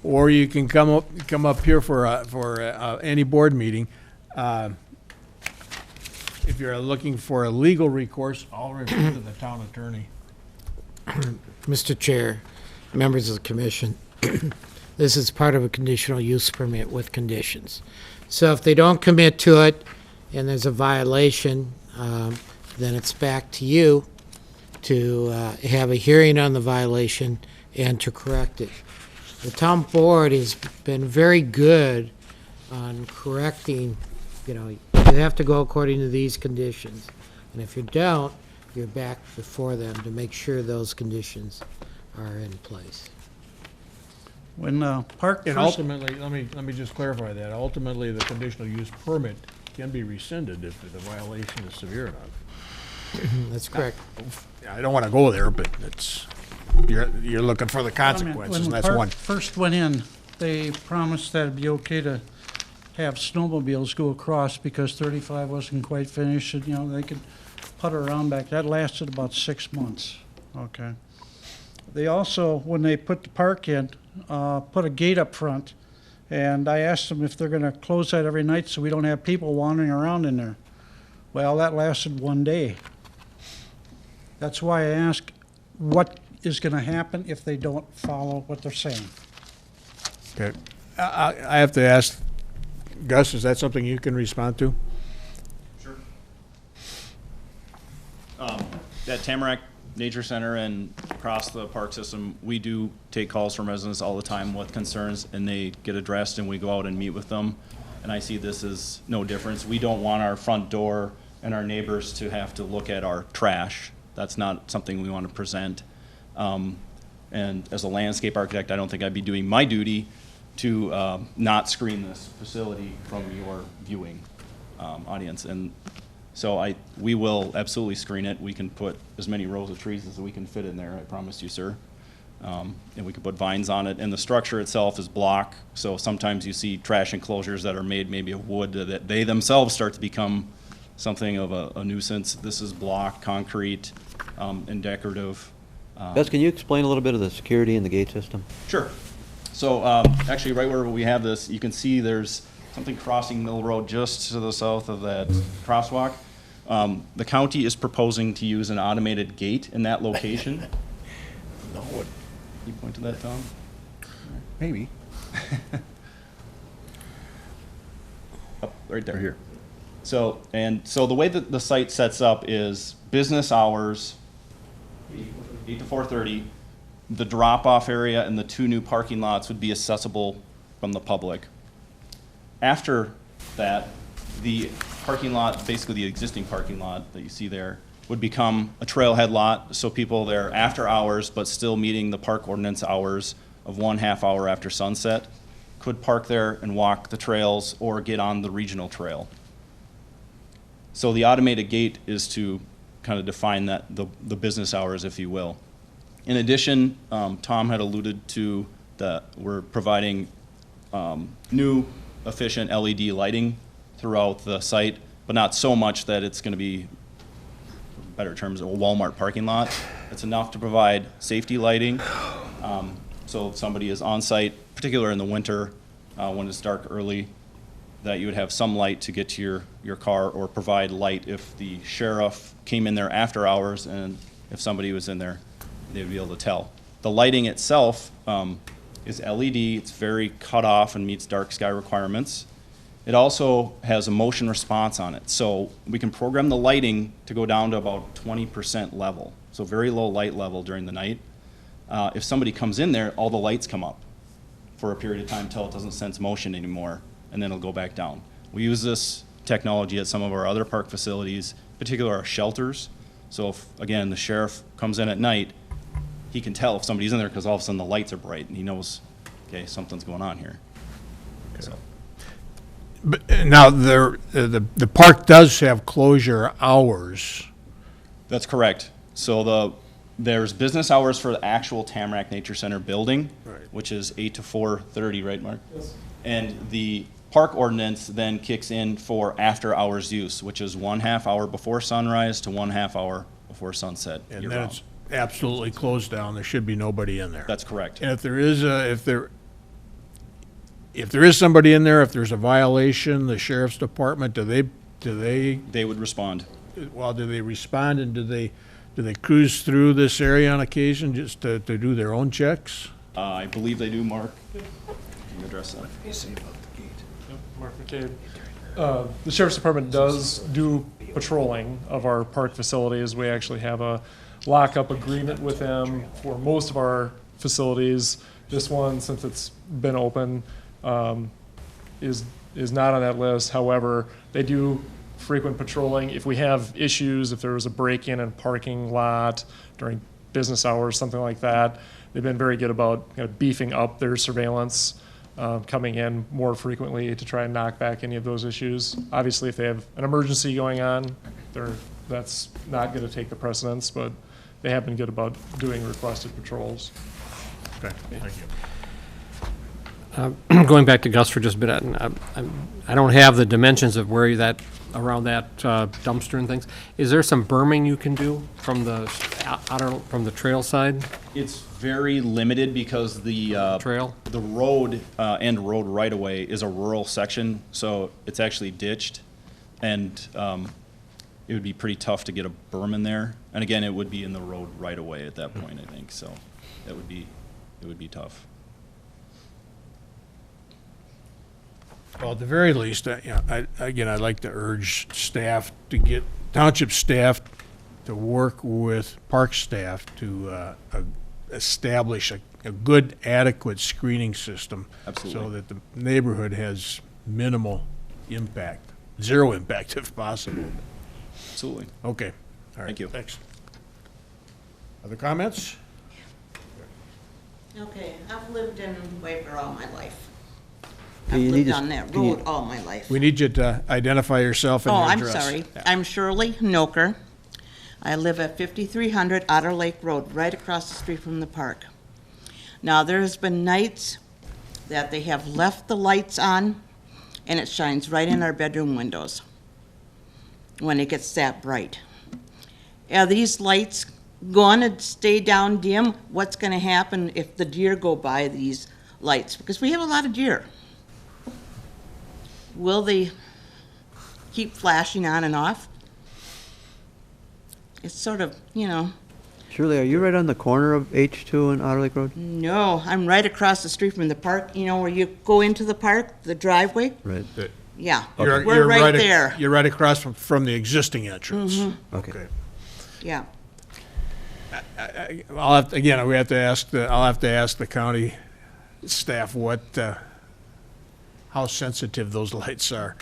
or you can come up here for any board meeting. If you're looking for a legal recourse, I'll refer to the town attorney. Mr. Chair, members of the commission, this is part of a conditional use permit with conditions. So if they don't commit to it and there's a violation, then it's back to you to have a hearing on the violation and to correct it. The town board has been very good on correcting, you have to go according to these conditions. And if you don't, you're back before them to make sure those conditions are in place. When Park And first, ultimately, let me just clarify that. Ultimately, the conditional use permit can be rescinded if the violation is severe enough. That's correct. I don't want to go there, but you're looking for the consequences, and when that's Park one. first went in, they promised that it'd be okay to have snowmobiles go across because 35 wasn't quite finished, and, they could putter around back. That lasted about 6 months, okay? They also, when they put the park in, put a gate up front, and I asked them if they're gonna close that every night so we don't have people wandering around in there. Well, that lasted 1 day. That's why I ask, what is gonna happen if they don't follow what they're saying? Okay. I have to ask, Gus, is that something you can respond to? Sure. At Tamarack Nature Center and across the park system, we do take calls from residents all the time with concerns, and they get addressed, and we go out and meet with them. And I see this as no difference. We don't want our front door and our neighbors to have to look at our trash. That's not something we want to present. And as a landscape architect, I don't think I'd be doing my duty to not screen this facility from your viewing audience. And so we will absolutely screen it. We can put as many rows of trees as we can fit in there, I promise you, sir. And we can put vines on it. And the structure itself is block, so sometimes you see trash enclosures that are made maybe of wood that they themselves start to become something of a nuisance. This is block, concrete, and decorative. Gus, can you explain a little bit of the security in the gate system? Sure. So actually, right where we have this, you can see there's something crossing Mill Road just to the south of that crosswalk. The county is proposing to use an automated gate in that location. No, You point to that, Tom? Maybe. Up, right there. Here. So the way that the site sets up is business hours, 8 to 4:30. The drop-off area and the 2 new parking lots would be accessible from the public. After that, the parking lot, basically the existing parking lot that you see there, would become a trailhead lot, so people there after hours, but still meeting the park ordinance hours of 1/2 hour after sunset, could park there and walk the trails or get on the regional trail. So the automated gate is to kind of define that, the business hours, if you will. In addition, Tom had alluded to that we're providing new efficient LED lighting throughout the site, but not so much that it's going to be, better terms, a Walmart parking lot. It's enough to provide safety lighting. So if somebody is on site, particularly in the winter when it's dark early, that you would have some light to get to your car, or provide light if the sheriff came in there after hours, and if somebody was in there, they'd be able to tell. The lighting itself is LED. It's very cut off and meets dark sky requirements. It also has a motion response on it. So we can program the lighting to go down to about 20% level. So very low light level during the night. If somebody comes in there, all the lights come up for a period of time until it doesn't sense motion anymore, and then it'll go back down. We use this technology at some of our other park facilities, particularly our shelters. So if, again, the sheriff comes in at night, he can tell if somebody's in there because all of a sudden the lights are bright and he knows, okay, something's going on here. So. But now, the park does have closure hours. That's correct. So there's business hours for the actual Tamarack Nature Center building, which is 8 to 4:30, right, Mark? Yes. And the park ordinance then kicks in for after-hours use, which is 1/2 hour before sunrise to 1/2 hour before sunset. And year then round. it's absolutely closed down. There should be nobody in there. That's correct. And if there is somebody in there, if there's a violation, the sheriff's department, do they, They would respond. well, do they respond, and do they cruise through this area on occasion just to do their own checks? I believe they do, Mark. Can you address that? Mark McCabe. The Sheriff's Department does do patrolling of our park facilities. We actually have a lockup agreement with them for most of our facilities. This one, since it's been open, is not on that list. However, they do frequent patrolling. If we have issues, if there was a break-in in a parking lot during business hours, something like that, they've been very good about beefing up their surveillance, coming in more frequently to try and knock back any of those issues. Obviously, if they have an emergency going on, that's not going to take the precedence, but they have been good about doing requested patrols. Okay, thank you. Going back to Gus for just a bit, I don't have the dimensions of where that, around that dumpster and things. Is there some berming you can do from the trail side? It's very limited because the Trail? the road and road right of way is a rural section, so it's actually ditched, and it would be pretty tough to get a berm in there. And again, it would be in the road right of way at that point, I think. So it would be tough. Well, at the very least, I'd like to urge staff to get, township staff to work with park staff to establish a good, adequate screening system. Absolutely. So that the neighborhood has minimal impact, zero impact if possible. Absolutely. Okay. All right. Thank you. Thanks. Other comments? Okay, I've lived in Waver all my life. Do I've you need lived to on that can you- road all my life. We need you to identify yourself and Oh, your I'm address. sorry. Yeah. I'm Shirley Noker. I live at 5300 Otter Lake Road, right across the street from the park. Now, there's been nights that they have left the lights on, and it shines right in our bedroom windows when it gets that bright. Are these lights going to stay down dim? What's going to happen if the deer go by these lights? Because we have a lot of deer. Will they keep flashing on and off? It's sort of, Shirley, are you right on the corner of H2 and Otter Lake Road? no, I'm right across the street from the park, where you go into the park, the driveway? Right. Yeah, You're we're right ac- there. You're right across from the existing entrance. Okay. Yeah. I'll have, again, I'll have to ask the county staff how sensitive those lights are.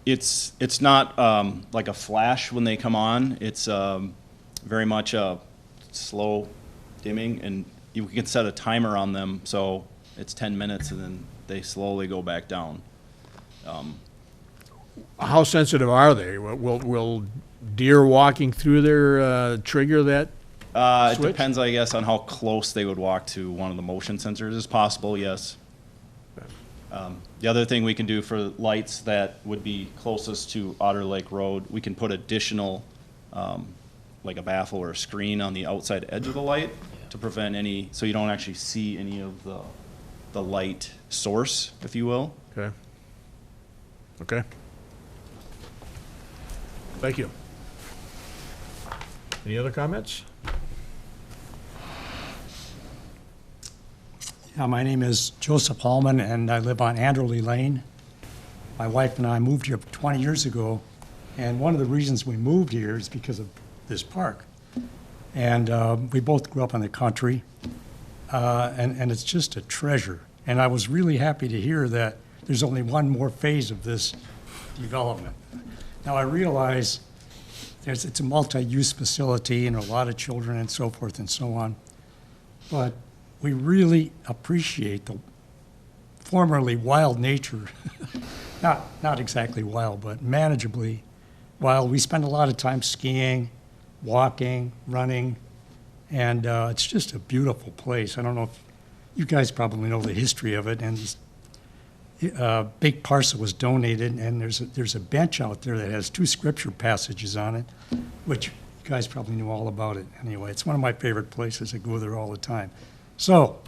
It's not like a flash when they come on. It's very much a slow dimming, and you can set a timer on them, so it's 10 minutes, and then they slowly go back down. How sensitive are they? Will deer walking through there trigger that? It Switch? depends, I guess, on how close they would walk to one of the motion sensors. It's possible, yes. The other thing we can do for lights that would be closest to Otter Lake Road, we can put additional, like a baffle or a screen on the outside edge of the light to prevent any, so you don't actually see any of the light source, if you will. Okay. Okay. Thank you. Any other comments? Yeah, my name is Joseph Hallman, and I live on Anderley Lane. My wife and I moved here 20 years ago, and one of the reasons we moved here is because of this park. And we both grew up in the country, and it's just a treasure. And I was really happy to hear that there's only one more phase of this development. Now, I realize it's a multi-use facility and a lot of children and so forth and so on, but we really appreciate the formerly wild nature not exactly wild, but manageably wild. We spend a lot of time skiing, walking, running, and it's just a beautiful place. I don't know if you guys probably know the history of it, and a big parcel was donated, and there's a bench out there that has 2 scripture passages on it, which you guys probably know all about it. Anyway, it's one of my favorite places. I go there all the time. So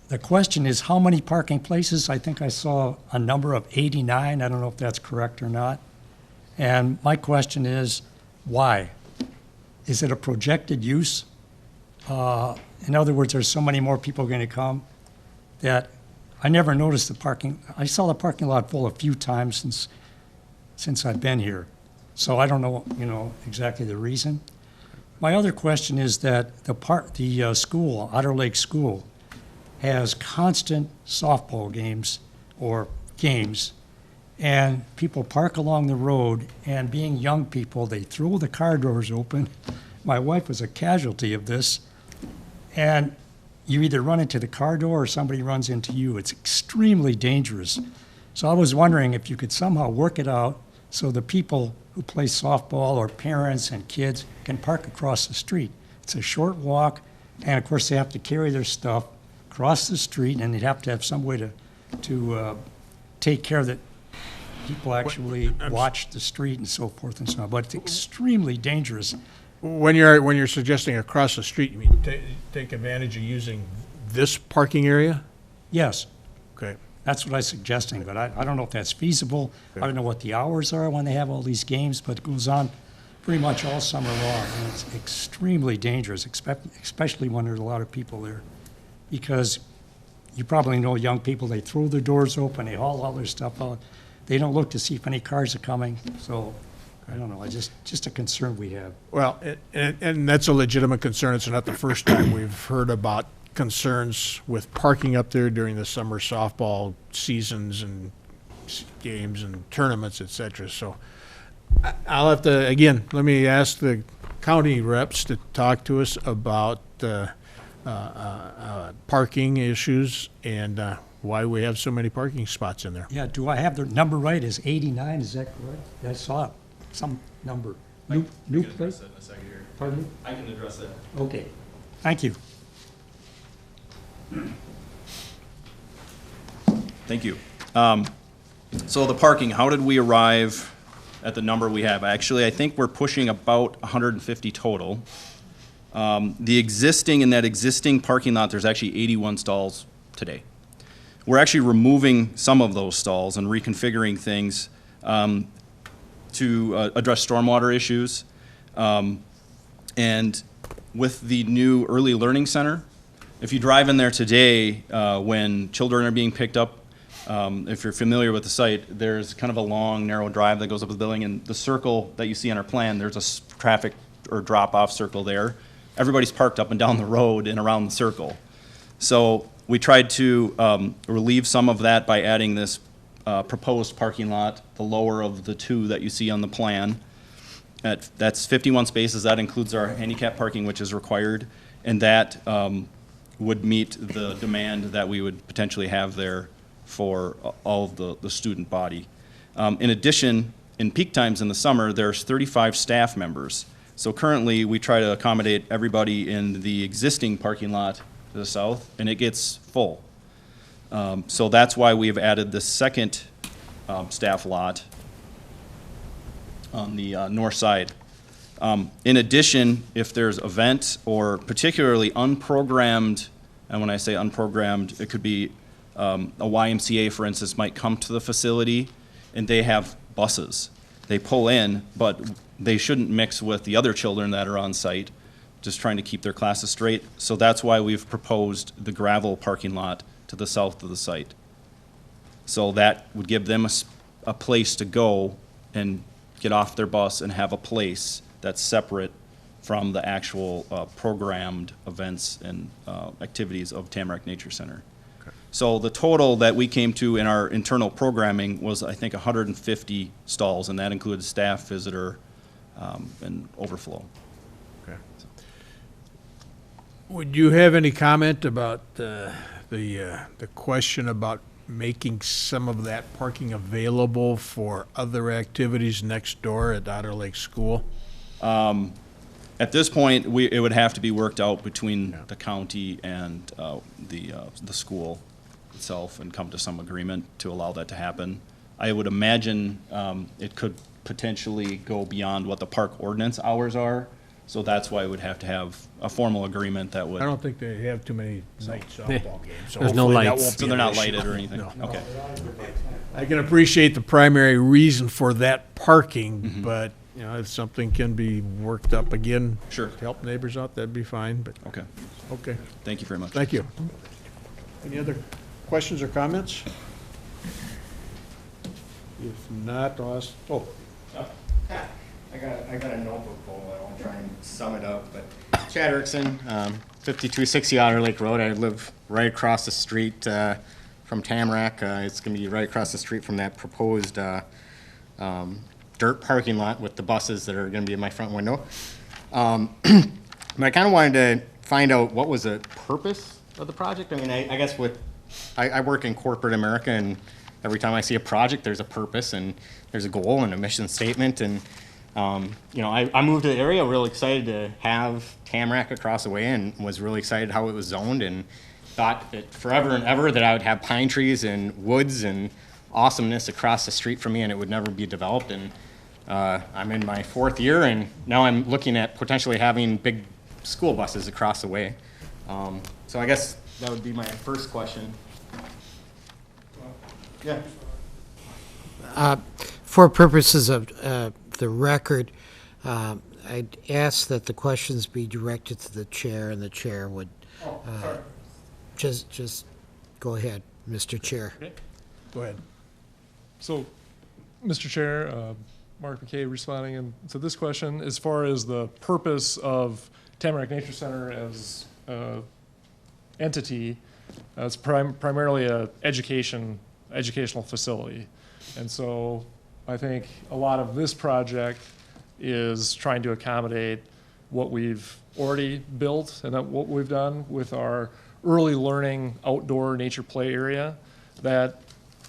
the question is, how many parking places? I think I saw a number of 89. I don't know if that's correct or not. And my question is, why? Is it a projected use? In other words, there's so many more people going to come that I never noticed the parking. I saw the parking lot full a few times since I've been here. So I don't know, exactly the reason. My other question is that the school, Otter Lake School, has constant softball games or games, and people park along the road, and being young people, they throw the car doors open. My wife was a casualty of this, and you either run into the car door or somebody runs into you. It's extremely dangerous. So I was wondering if you could somehow work it out so the people who play softball or parents and kids can park across the street. It's a short walk, and of course they have to carry their stuff across the street, and they'd have to have some way to take care that people actually watch the street and so forth and so on. But it's extremely dangerous. When you're suggesting across the street, you mean take advantage of using this parking area? Yes, Okay. that's what I'm suggesting, but I don't know if that's feasible. I don't know what the hours are when they have all these games, but it goes on pretty much all summer long, and it's extremely dangerous, especially when there's a lot of people there. Because you probably know young people, they throw their doors open, they haul all their stuff out. They don't look to see if any cars are coming, so I don't know, it's just a concern we have. Well, and that's a legitimate concern. It's not the first time we've heard about concerns with parking up there during the summer softball seasons and games and tournaments, et cetera. So I'll have to, again, let me ask the county reps to talk to us about parking issues and why we have so many parking spots in there. Yeah, do I have the number right? Is 89, is that correct? I saw some number. New place? in a second here. Pardon me? I can address that. Okay, thank you. Thank you. So the parking, how did we arrive at the number we have? Actually, I think we're pushing about 150 total. In that existing parking lot, there's actually 81 stalls today. We're actually removing some of those stalls and reconfiguring things to address stormwater issues. And with the new early learning center, if you drive in there today, when children are being picked up, if you're familiar with the site, there's kind of a long, narrow drive that goes up the building, and the circle that you see on our plan, there's a traffic or drop-off circle there. Everybody's parked up and down the road and around the circle. So we tried to relieve some of that by adding this proposed parking lot, the lower of the 2 that you see on the plan. That's 51 spaces. That includes our handicap parking, which is required, and that would meet the demand that we would potentially have there for all of the student body. In addition, in peak times in the summer, there's 35 staff members. So currently, we try to accommodate everybody in the existing parking lot to the south, and it gets full. So that's why we've added the second staff lot on the north side. In addition, if there's event or particularly unprogrammed, and when I say unprogrammed, it could be a YMCA, for instance, might come to the facility, and they have buses. They pull in, but they shouldn't mix with the other children that are on site, just trying to keep their classes straight. So that's why we've proposed the gravel parking lot to the south of the site. So that would give them a place to go and get off their bus and have a place that's separate from the actual programmed events and activities of Tamarack Nature Center. So the total that we came to in our internal programming was, I think, 150 stalls, and that included staff, visitor, and overflow. Okay. Would you have any comment about the question about making some of that parking available for other activities next door at Otter Lake School? At this point, it would have to be worked out between the county and the school itself and come to some agreement to allow that to happen. I would imagine it could potentially go beyond what the park ordinance hours are, so that's why it would have to have a formal agreement that would. I don't think they have too many night softball games, so There's no hopefully that lights. won't So be they're an not issue. lighted or anything? No. Okay. I can appreciate the primary reason for that parking, but, you know, if something can be worked up again. Sure. To help neighbors out, that'd be fine, but, Okay. okay, Thank you very much. thank you. Any other questions or comments? If not, I'll ask, I got a notebook full. I won't try and sum it up, but Chad Erickson, 5260 Otter Lake Road. I live right across the street from Tamarack. It's going to be right across the street from that proposed dirt parking lot with the buses that are going to be in my front window. But I kind of wanted to find out what was the purpose of the project. I mean, I guess I work in corporate America, and every time I see a project, there's a purpose and there's a goal and a mission statement. And you know, I moved to the area, real excited to have Tamarack across the way, and was really excited how it was zoned, and thought that forever and ever that I would have pine trees and woods and awesomeness across the street from me, and it would never be developed. And I'm in my 4th year, and now I'm looking at potentially having big school buses across the way. So I guess that would be my first question. Yeah. For purposes of the record, I'd ask that the questions be directed to the chair, and the chair would just go ahead, Mr. Chair. go ahead. So, Mr. Chair, Mark McKay responding to this question, as far as the purpose of Tamarack Nature Center as an entity, it's primarily a educational facility. And so I think a lot of this project is trying to accommodate what we've already built and what we've done with our early learning outdoor nature play area that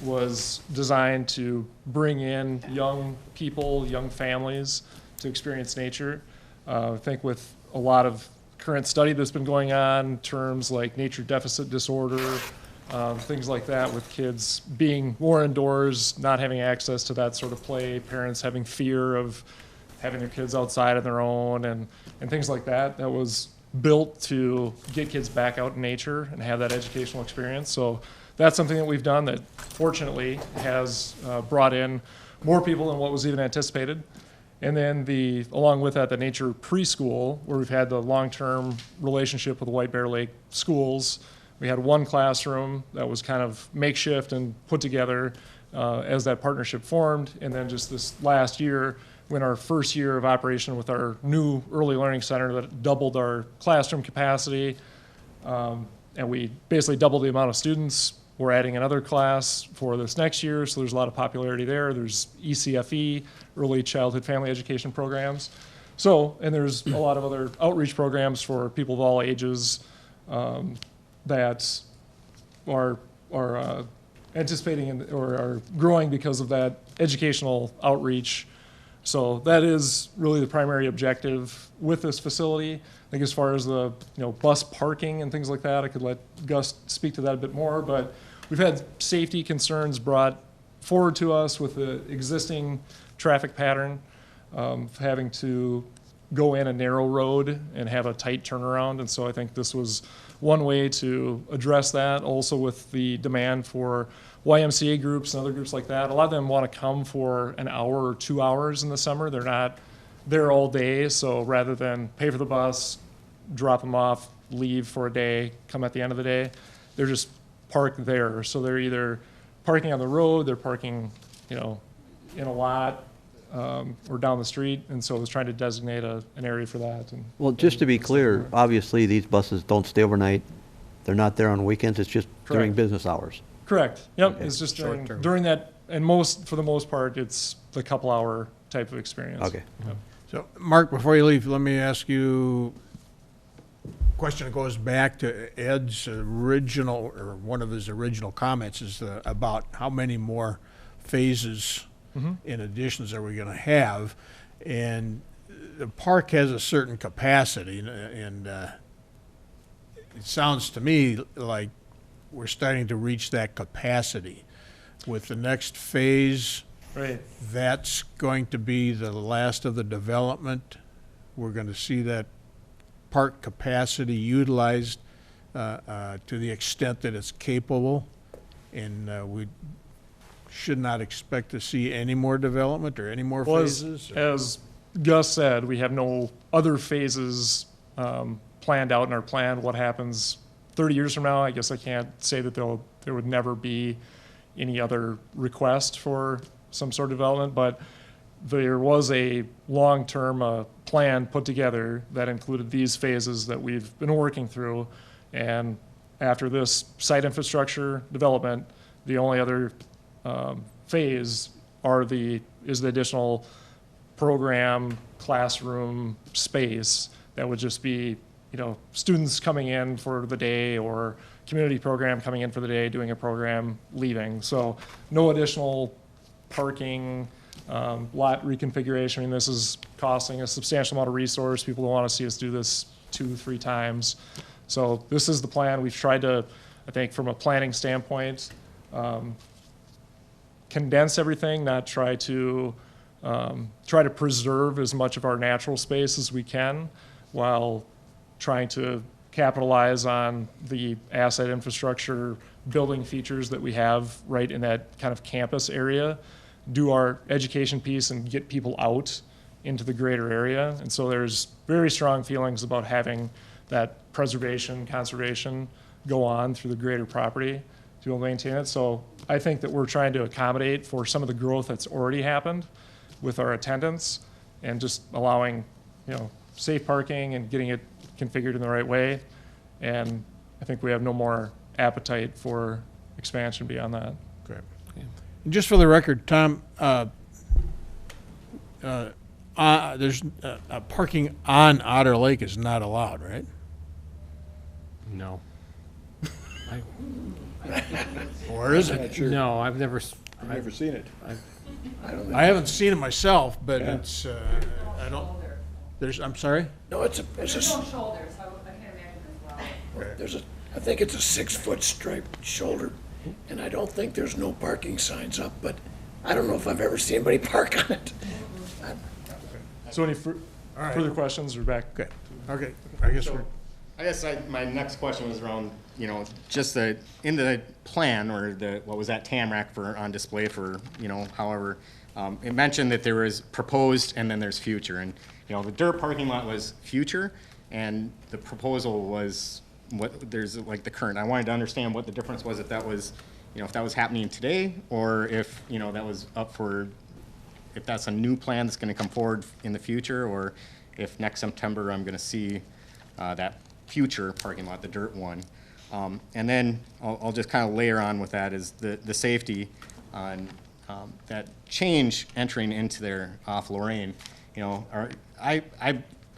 was designed to bring in young people, young families to experience nature. I think with a lot of current study that's been going on, terms like nature deficit disorder, things like that, with kids being more indoors, not having access to that sort of play, parents having fear of having their kids outside on their own, and things like that. That was built to get kids back out in nature and have that educational experience. So that's something that we've done that fortunately has brought in more people than what was even anticipated. And then along with that, the nature preschool, where we've had the long-term relationship with the White Bear Lake schools. We had one classroom that was kind of makeshift and put together as that partnership formed. And then just this last year, when our first year of operation with our new early learning center that doubled our classroom capacity, and we basically doubled the amount of students. We're adding another class for this next year, so there's a lot of popularity there. There's ECFE, Early Childhood Family Education programs. So, and there's a lot of other outreach programs for people of all ages that are anticipating or are growing because of that educational outreach. So that is really the primary objective with this facility. I think as far as the bus parking and things like that, I could let Gus speak to that a bit more, but we've had safety concerns brought forward to us with the existing traffic pattern of having to go in a narrow road and have a tight turnaround. And so I think this was one way to address that. Also with the demand for YMCA groups and other groups like that. A lot of them want to come for an hour or 2 hours in the summer. They're not there all day. So rather than pay for the bus, drop them off, leave for a day, come at the end of the day, they're just parked there. So they're either parking on the road, they're parking, in a lot, or down the street. And so I was trying to designate an area for that. And Well, just to be clear, obviously, these buses don't stay overnight. They're not there on weekends. It's just during Correct. business hours. Correct. Yep. Okay. It's just Short-term. during that, and for the most part, it's the couple hour type of experience. Okay. Yep. So, Mark, before you leave, let me ask you, question goes back to Ed's original, or one of his original comments is about how many more phases in additions are we gonna have? And the park has a certain capacity, and it sounds to me like we're starting to reach that capacity. With the next phase, Right. that's going to be the last of the development. We're gonna see that park capacity utilized to the extent that it's capable, and we should not expect to see any more development or any more Well, phases? as Gus said, we have no other phases planned out in our plan. What happens 30 years from now, I guess I can't say that there would never be any other request for some sort of development, but there was a long-term plan put together that included these phases that we've been working through. And after this site infrastructure development, the only other phase is the additional program classroom space that would just be, students coming in for the day or community program coming in for the day, doing a program, leaving. So no additional parking, lot reconfiguration. I mean, this is costing a substantial amount of resource. People don't want to see us do this 2-3 times. So this is the plan. We've tried to, I think, from a planning standpoint, condense everything, not try to preserve as much of our natural space as we can while trying to capitalize on the asset infrastructure building features that we have right in that kind of campus area, do our education piece and get people out into the greater area. And so there's very strong feelings about having that preservation, conservation go on through the greater property to be able to maintain it. So I think that we're trying to accommodate for some of the growth that's already happened with our attendance and just allowing, safe parking and getting it configured in the right way. And I think we have no more appetite for expansion beyond that. Okay. And just for the record, Tom, there's parking on Otter Lake is not allowed, right? No. Or is it? No, I've never, I've never seen it. I haven't seen it myself, but it's, I don't, I'm sorry? No, it's a, Shoulders, so I can't imagine as well. I think it's a 6-foot striped shoulder, and I don't think there's no parking signs up, but I don't know if I've ever seen anybody park on it. So any further questions, Rebecca? Okay, okay, I guess we're. I guess my next question was around, just in the plan or what was that Tamarack on display for, however, it mentioned that there was proposed and then there's future. And, the dirt parking lot was future and the proposal was there's like the current. I wanted to understand what the difference was if that was, if that was happening today or if, that was up for, if that's a new plan that's going to come forward in the future or if next September I'm going to see that future parking lot, the dirt one. And then I'll just kind of layer on with that is the safety on that change entering into there off Lorraine. I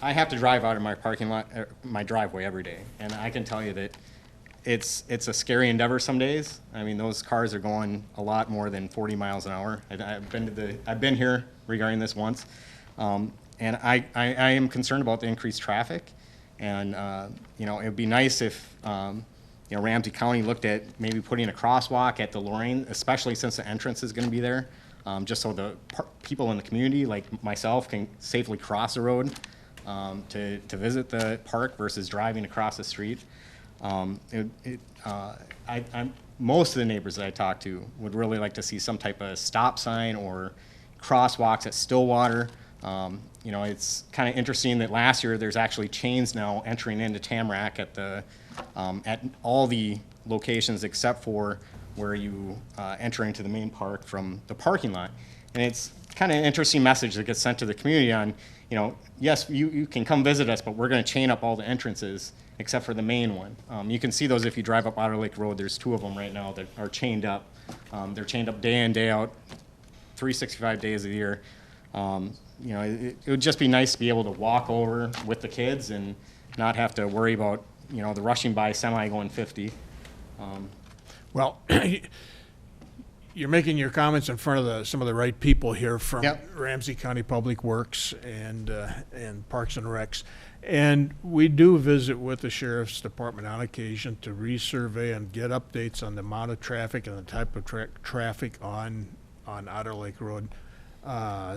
have to drive out of my parking lot, my driveway every day, and I can tell you that it's a scary endeavor some days. I mean, those cars are going a lot more than 40 miles an hour. I've been here regarding this once, and I am concerned about the increased traffic. And, it would be nice if, Ramsey County looked at maybe putting a crosswalk at the Lorraine, especially since the entrance is going to be there, just so the people in the community, like myself, can safely cross the road to visit the park versus driving across the street. Most of the neighbors that I talk to would really like to see some type of stop sign or crosswalks at Stillwater. It's kind of interesting that last year there's actually chains now entering into Tamarack at all the locations except for where you enter into the main park from the parking lot. And it's kind of an interesting message that gets sent to the community on, yes, you can come visit us, but we're going to chain up all the entrances except for the main one. You can see those if you drive up Otter Lake Road. There's 2 of them right now that are chained up. They're chained up day in, day out, 365 days a year. It would just be nice to be able to walk over with the kids and not have to worry about, you know, the rushing by semi going 50. Well, you're making your comments in front of some of the right people here from Yep. Ramsey County Public Works and Parks and Recs. And we do visit with the Sheriff's Department on occasion to resurvey and get updates on the amount of traffic and the type of traffic on Otter Lake Road.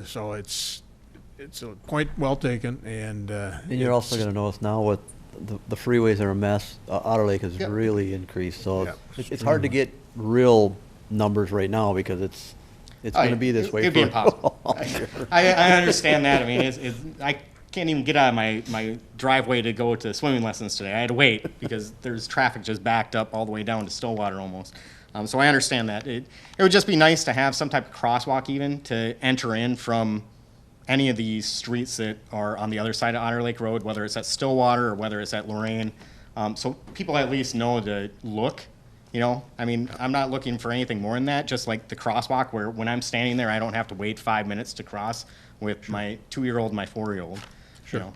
So it's a point well taken, and And you're also it's- gonna notice now with the freeways are a mess, Otter Lake has Yep. really increased, so Yep. it's hard to get real numbers right now because it's Oh, gonna be this way. It'd be for- impossible. I understand that. I mean, I can't even get out of my driveway to go to swimming lessons today. I had to wait because there's traffic just backed up all the way down to Stillwater almost. So I understand that. It would just be nice to have some type of crosswalk even to enter in from any of these streets that are on the other side of Otter Lake Road, whether it's at Stillwater or whether it's at Lorraine. So people at least know to look, you know? I mean, I'm not looking for anything more than that, just like the crosswalk where when I'm standing there, I don't have to wait 5 minutes to cross with my 2-year-old and my 4-year-old. Sure. You know?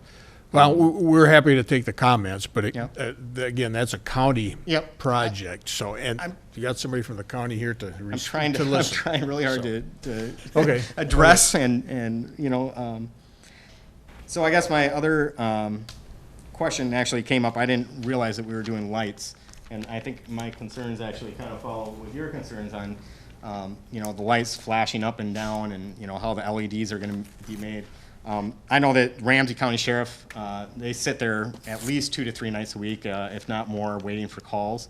Well, we're happy to take the comments, but Yep. again, that's a county Yep. project, so, and you got somebody from the county here to I'm trying to, I'm listen. trying really hard So, to Okay. address and, you know, so I guess my other, question actually came up. I didn't realize that we were doing lights. And I think my concerns actually kind of follow with your concerns on, you know, the lights flashing up and down and, you know, how the LEDs are gonna be made. I know that Ramsey County Sheriff, they sit there at least 2 to 3 nights a week, if not more, waiting for calls.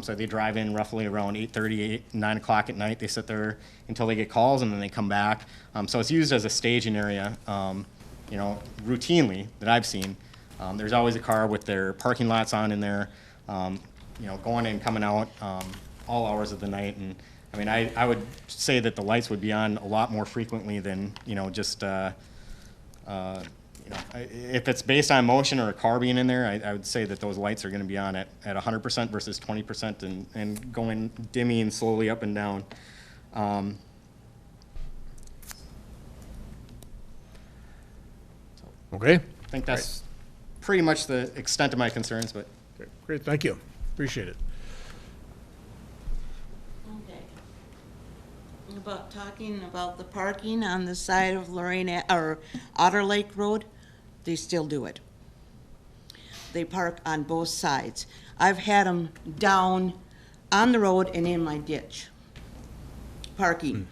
So they drive in roughly around 8:30, 9 o'clock at night. They sit there until they get calls and then they come back. So it's used as a staging area, you know, routinely that I've seen. There's always a car with their parking lots on in there, you know, going in, coming out, all hours of the night. And I mean, I would say that the lights would be on a lot more frequently than, you know, just, you know, if it's based on motion or a car being in there, I would say that those lights are gonna be on at 100% versus 20% and going dimming slowly up and down. Okay, I think that's pretty much the extent of my concerns, but. great, thank you, appreciate it. Okay. About talking about the parking on the side of Lorraine, or Otter Lake Road, they still do it. They park on both sides. I've had them down on the road and in my ditch, parking.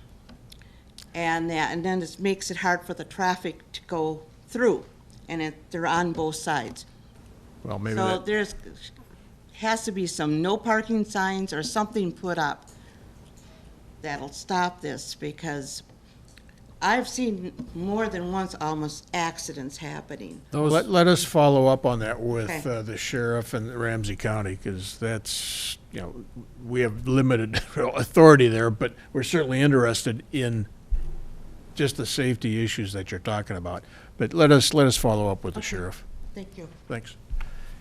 And then it makes it hard for the traffic to go through, and they're on both sides. Well, maybe So that, has to be some no parking signs or something put up that'll stop this, because I've seen more than once almost accidents happening. let us follow up on that with Okay. the sheriff and Ramsey County, because that's, you know, we have limited authority there, but we're certainly interested in just the safety issues that you're talking about. But let us follow up with the sheriff. Thank you. Thanks.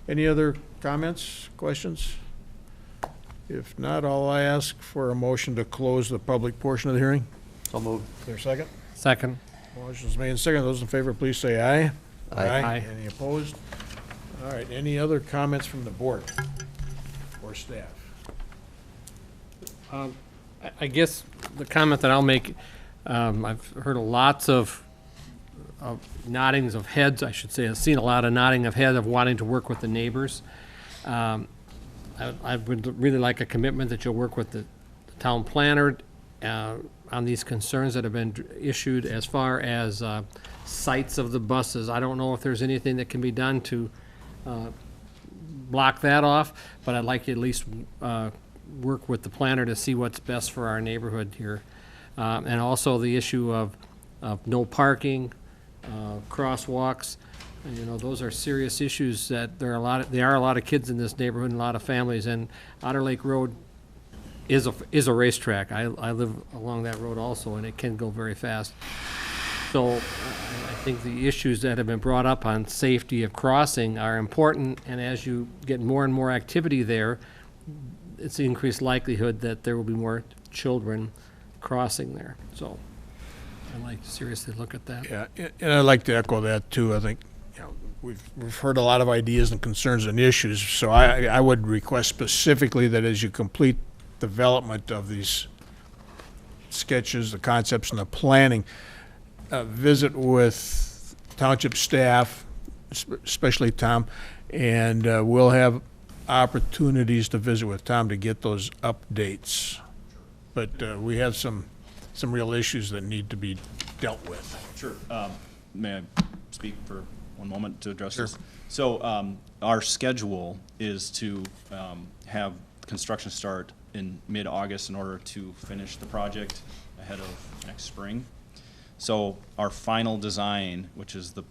Any other comments, questions? If not, I'll ask for a motion to close the public portion of the hearing. So moved. Is there a second? Second. Motion's made and second. Those in favor, please say aye. Aye. Any opposed? All right, any other comments from the board or staff? I guess the comment that I'll make, I've heard lots of noddings of heads, I should say. I've seen a lot of nodding of heads of wanting to work with the neighbors. I would really like a commitment that you'll work with the town planner on these concerns that have been issued as far as sites of the buses. I don't know if there's anything that can be done to block that off, but I'd like you at least work with the planner to see what's best for our neighborhood here. And also the issue of no parking, crosswalks. You know, those are serious issues that there are a lot of kids in this neighborhood and a lot of families, and Otter Lake Road is a racetrack. I live along that road also, and it can go very fast. So I think the issues that have been brought up on safety of crossing are important, and as you get more and more activity there, it's increased likelihood that there will be more children crossing there. So I'd like to seriously look at that. Yeah, and I'd like to echo that too. I think, you know, we've heard a lot of ideas and concerns and issues, so I would request specifically that as you complete development of these sketches, the concepts, and the planning, visit with township staff, especially Tom, and we'll have opportunities to visit with Tom to get those updates. But we have some real issues that need to be dealt with. Sure. May I speak for one moment to address this? So our schedule is to have construction start in mid-August in order to finish the project ahead of next spring. So our final design, which is the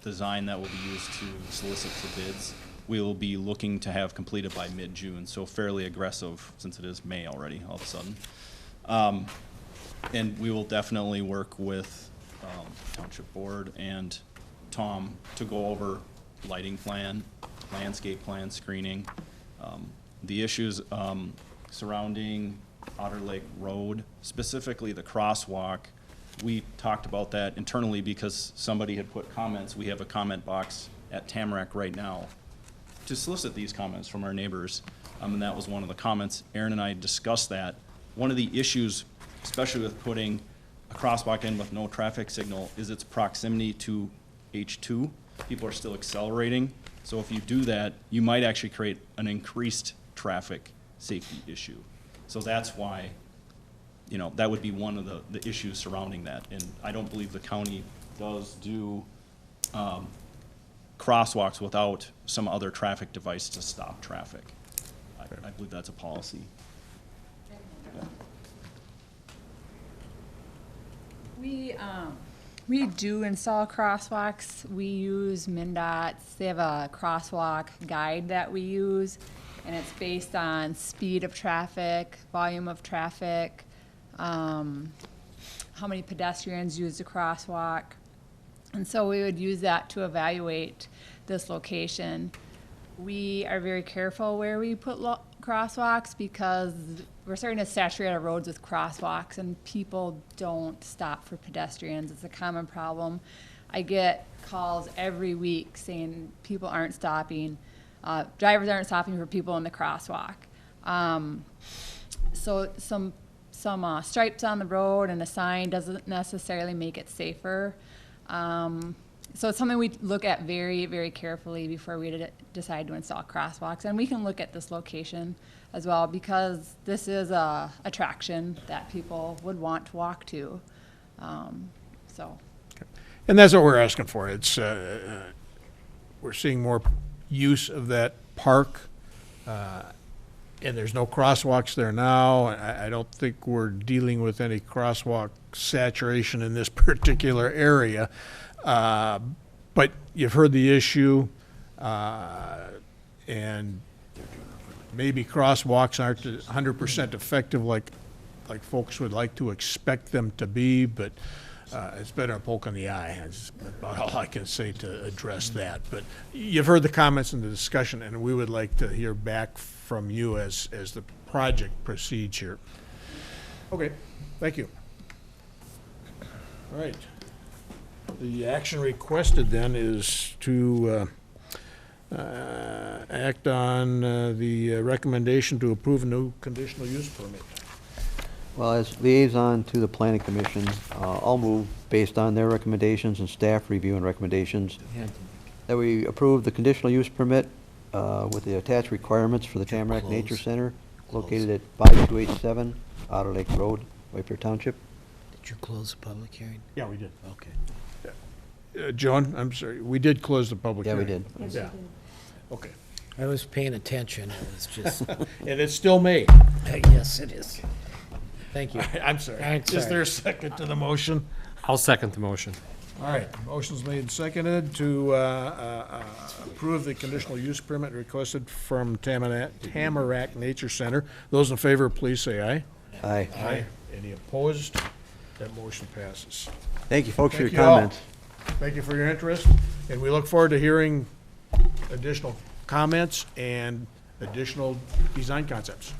design that will be used to solicit for bids, we will be looking to have completed by mid-June, so fairly aggressive since it is May already all of a sudden. And we will definitely work with Township Board and Tom to go over lighting plan, landscape plan, screening, the issues surrounding Otter Lake Road, specifically the crosswalk. We talked about that internally because somebody had put comments. We have a comment box at Tamarack right now to solicit these comments from our neighbors, and that was one of the comments. Aaron and I discussed that. One of the issues, especially with putting a crosswalk in with no traffic signal, is its proximity to H2. People are still accelerating, so if you do that, you might actually create an increased traffic safety issue. So that's why, you know, that would be one of the issues surrounding that. And I don't believe the county does do crosswalks without some other traffic device to stop traffic. I believe that's a policy. Yeah. We do install crosswalks. We use MnDOT's. They have a crosswalk guide that we use, and it's based on speed of traffic, volume of traffic, how many pedestrians use the crosswalk. And so we would use that to evaluate this location. We are very careful where we put crosswalks because we're starting to saturate our roads with crosswalks and people don't stop for pedestrians. It's a common problem. I get calls every week saying people aren't stopping, drivers aren't stopping for people in the crosswalk. So some stripes on the road and a sign doesn't necessarily make it safer. So it's something we look at very, very carefully before we decide to install crosswalks. And we can look at this location as well because this is a attraction that people would want to walk to. So. And that's what we're asking for. It's we're seeing more use of that park, and there's no crosswalks there now. I don't think we're dealing with any crosswalk saturation in this particular area. But you've heard the issue, and maybe crosswalks aren't 100% effective like folks would like to expect them to be, but it's better a poke in the eye. That's about all I can say to address that. But you've heard the comments and the discussion, and we would like to hear back from you as the project proceeds here. Okay, thank you. All right. The action requested then is to act on the recommendation to approve a new conditional use permit. Well, as liaison to the planning commission, I'll move based on their recommendations and staff review and recommendations that we approve the conditional use permit with the attached requirements for the Tamarack Nature Center located at 5287 Otter Lake Road, Whitefair Township. Did you close the public hearing? Yeah, we did. Okay. Joan, I'm sorry, we did close the public Yeah, we hearing. did. Yeah. Okay. I was paying attention. It was just, And it's still May. yes, it is. Thank you. I'm sorry. I'm Is sorry. there a second to the motion? I'll second the motion. All right, motion's made and seconded to approve the conditional use permit requested from Tamarack Nature Center. Those in favor, please say aye. Aye. Aye. Any opposed? That motion passes. Thank you, folks, for your Thank you all. comments. Thank you for your interest, and we look forward to hearing additional comments and additional design concepts.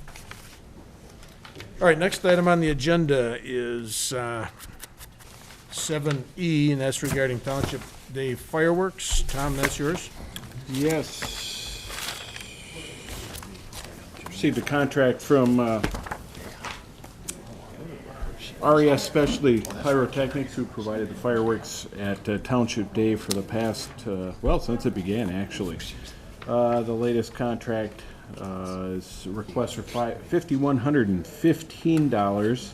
All right, next item on the agenda is 7E, and that's regarding Township Day fireworks. Tom, that's yours. Yes. Received a contract from RES Specialty Pyrotechnics, who provided the fireworks at Township Day for the past, well, since it began, actually. The latest contract is a request for $5,115.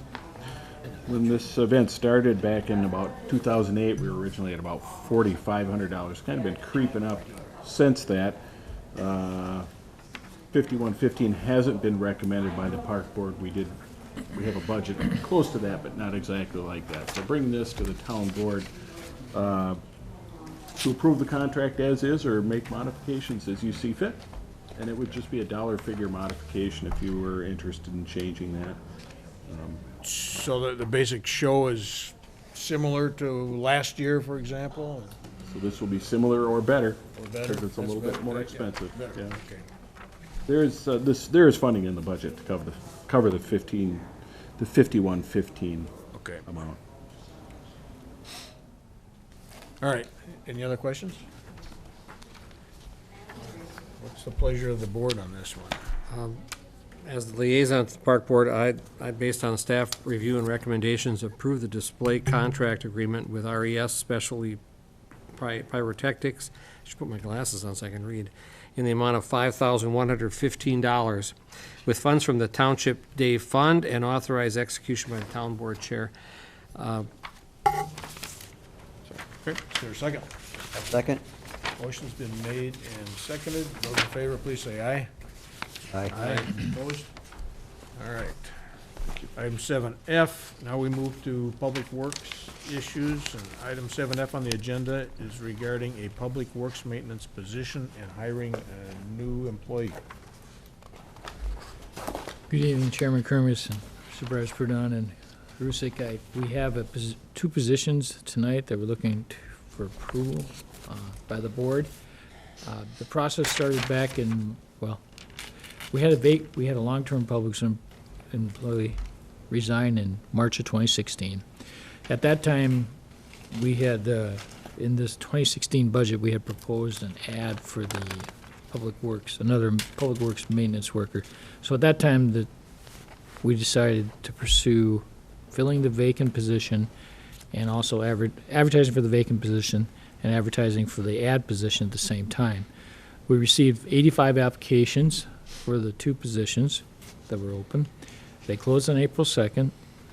When this event started back in about 2008, we were originally at about $4,500. Kind of been creeping up since that. 5115 hasn't been recommended by the park board. We have a budget close to that, but not exactly like that. So bring this to the town board to approve the contract as is, or make modifications as you see fit. And it would just be a dollar figure modification if you were interested in changing that. So the basic show is similar to last year, for example? So this will be similar or better. Or better? Because it's a little bit more expensive. Better, Yeah. okay. There is funding in the budget to cover the 5115 Okay. amount. All right. Any other questions? What's the pleasure of the board on this one? As the liaison to the park board, I, based on staff review and recommendations, approve the display contract agreement with RES Specialty Pyrotechnics. I should put my glasses on so I can read. In the amount of $5,115, with funds from the Township Day Fund, and authorize execution by the town board chair. Okay, is there a second? Second? Motion's been made and seconded. Those in favor, please say aye. Aye. Opposed? All right. Item 7F, now we move to Public Works issues, and item 7F on the agenda is regarding a Public Works maintenance position and hiring a new employee. Good evening, Chairman Kermis and Supervisor Purdon and Rusik. We have two positions tonight that we're looking for approval by the board. The process started back in, well, we had a long-term public employee resign in March of 2016. At that time, we had, in this 2016 budget, we had proposed an ad for the Public Works, another Public Works maintenance worker. So at that time, we decided to pursue filling the vacant position and also advertising for the vacant position and advertising for the ad position at the same time. We received 85 applications for the two positions that were open. They closed on April 2nd.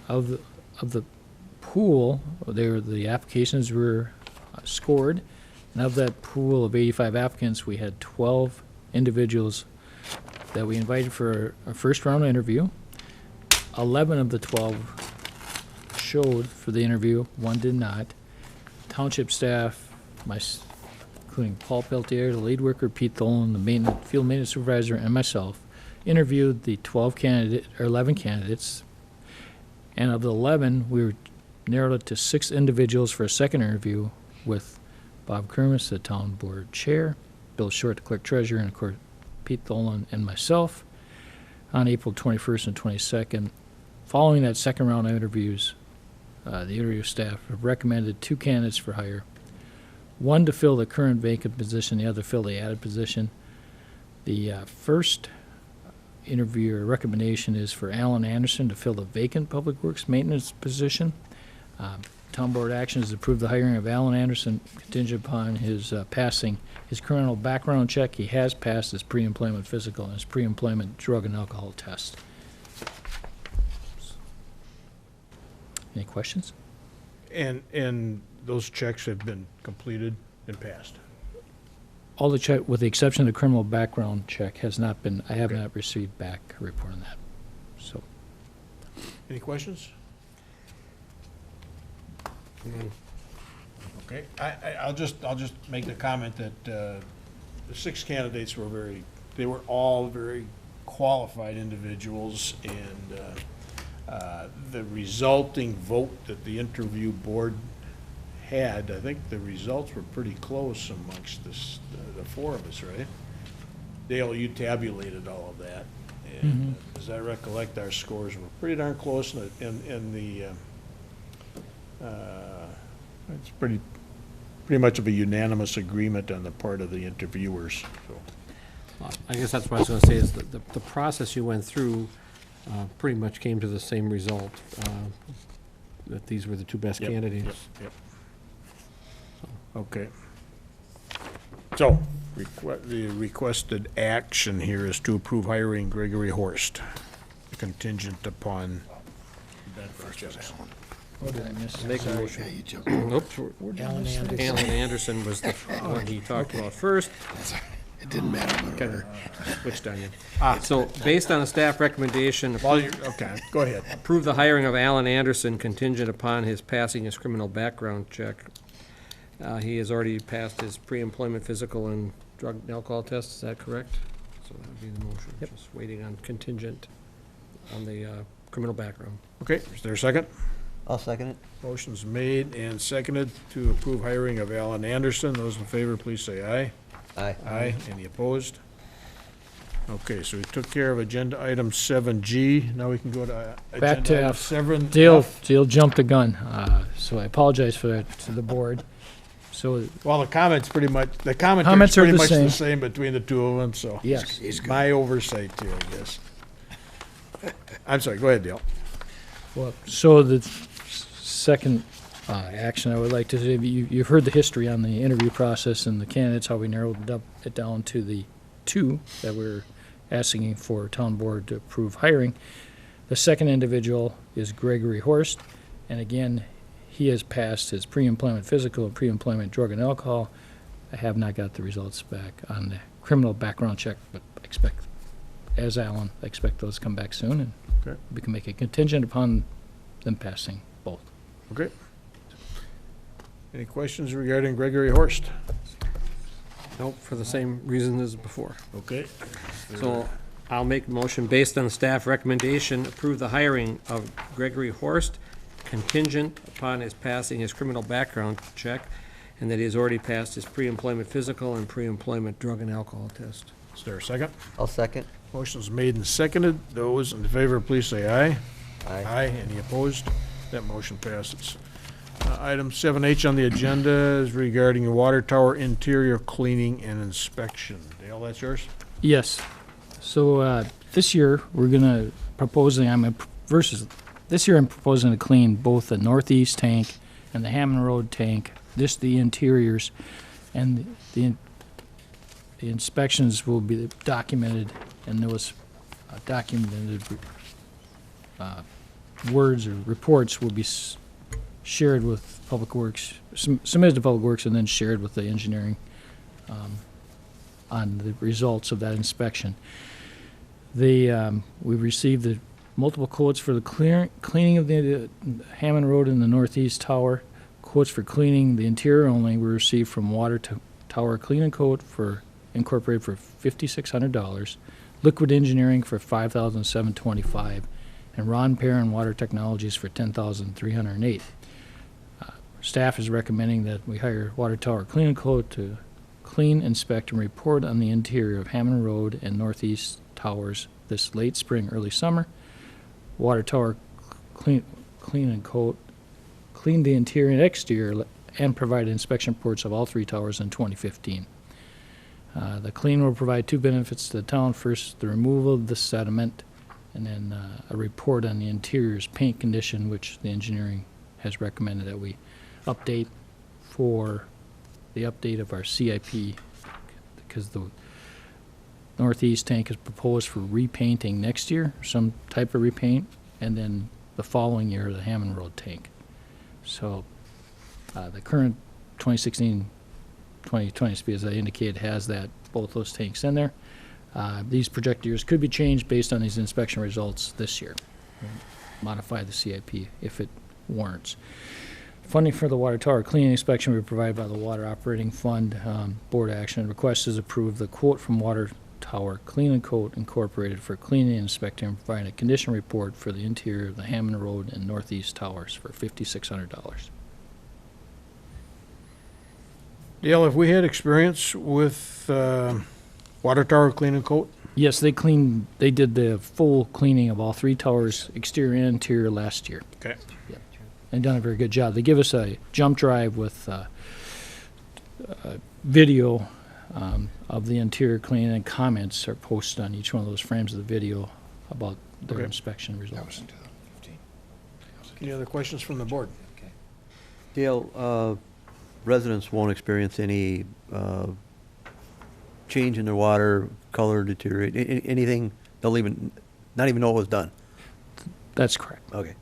Of the pool, the applications were scored, and of that pool of 85 applicants, we had 12 individuals that we invited for a first round interview. 11 of the 12 showed for the interview, one did not. Township staff, including Paul Peltier, the lead worker, Pete Tholen, the field maintenance supervisor, and myself, interviewed the 11 candidates, and of the 11, we narrowed it to 6 individuals for a second interview with Bob Kermis, the town board chair, Bill Short, the clerk treasurer, and of course Pete Tholen and myself on April 21st and 22nd. Following that second round of interviews, the interview staff have recommended 2 candidates for hire, one to fill the current vacant position, the other fill the added position. The first interview or recommendation is for Alan Anderson to fill the vacant Public Works maintenance position. Town board action is to approve the hiring of Alan Anderson contingent upon his passing his criminal background check. He has passed his pre-employment physical and his pre-employment drug and alcohol test. Any questions? And those checks have been completed and passed. All the check, with the exception of the criminal background check, has not been, I have not received back a report on that. So, Any questions? Okay, I'll just make the comment that the 6 candidates were all very qualified individuals, and the resulting vote that the interview board had, I think the results were pretty close amongst the 4 of us, right? Dale, you tabulated all of that, and as I recollect, our scores were pretty darn close, and it's pretty much of a unanimous agreement on the part of the interviewers, so. I guess that's what I was gonna say, is that the process you went through pretty much came to the same result, that these were the two best Yep, candidates. yep. Okay. So, the requested action here is to approve hiring Gregory Horst, contingent upon background checks. What did I miss? Make a Sorry. motion. Oops, Alan Anderson. Alan Anderson was the one he talked about first. It didn't matter what Kind order. of switched on you. So, based on a staff recommendation, Well, okay, go ahead. approve the hiring of Alan Anderson contingent upon his passing his criminal background check. He has already passed his pre-employment physical and drug and alcohol test, is that correct? So that would be the motion, just waiting on contingent on the criminal background. Okay, is there a second? I'll second it. Motion's made and seconded to approve hiring of Alan Anderson. Those in favor, please say aye. Aye. Aye. Any opposed? Okay, so we took care of agenda item 7G. Now we can go to Back to agenda item F. 7. Dale jumped the gun, so I apologize for that to the board. So, Well, the comments pretty much, the commentary is Comments are pretty the much the same. same between the two of them, so. yes. My oversight too, I guess. I'm sorry, go ahead, Dale. Well, so the second action I would like to say, you've heard the history on the interview process and the candidates, how we narrowed it down to the two that we're asking for town board to approve hiring. The second individual is Gregory Horst, and again, he has passed his pre-employment physical and pre-employment drug and alcohol. I have not got the results back on the criminal background check, but expect, as Alan, I expect those to come back soon, and Okay. we can make a contingent upon them passing both. Okay. Any questions regarding Gregory Horst? Nope, for the same reason as before. Okay. So I'll make a motion based on the staff recommendation, approve the hiring of Gregory Horst contingent upon his passing his criminal background check and that he has already passed his pre-employment physical and pre-employment drug and alcohol test. Is there a second? I'll second. Motion's made and seconded. Those in favor, please say aye. Aye. Aye. Any opposed? That motion passes. Item 7H on the agenda is regarding the water tower interior cleaning and inspection. Dale, that's yours? Yes. So this year, we're gonna proposing, this year I'm proposing to clean both the northeast tank and the Hammond Road tank, just the interiors, and the inspections will be documented, and those documented words or reports will be shared with Public Works, submitted to Public Works, and then shared with the engineering on the results of that inspection. We received the multiple quotes for the cleaning of the Hammond Road and the northeast tower. Quotes for cleaning the interior only were received from Water Tower Clean and Coat Incorporated for $5,600, Liquid Engineering for $5,725, and Ron Perrin Water Technologies for $10,308. Staff is recommending that we hire Water Tower Clean and Coat to clean, inspect, and report on the interior of Hammond Road and northeast towers this late spring, early summer. Water Tower Clean and Coat clean the interior and exterior and provide inspection reports of all three towers in 2015. The clean will provide two benefits to the town. First, the removal of the sediment, and then a report on the interior's paint condition, which the engineering has recommended that we update for the update of our CIP, because the northeast tank is proposed for repainting next year, some type of repaint, and then the following year, the Hammond Road tank. So the current 2016-2020 SP, as I indicated, has both those tanks in there. These projected years could be changed based on these inspection results this year. Modify the CIP if it warrants. Funding for the water tower cleaning inspection will be provided by the Water Operating Fund. Board action request is approve the quote from Water Tower Clean and Coat Incorporated for cleaning and inspecting and providing a condition report for the interior of the Hammond Road and northeast towers for $5,600. Dale, have we had experience with Water Tower Clean and Coat? Yes, they did the full cleaning of all three towers, exterior and interior, last year. Okay. And done a very good job. They give us a jump drive with video of the interior cleaning, and comments are posted on each one of those frames of the video about their Okay. inspection results. Any other questions from the board? Dale, residents won't experience any change in their water, color deteriorate, anything, they'll even, not even know it was done? That's correct. Okay.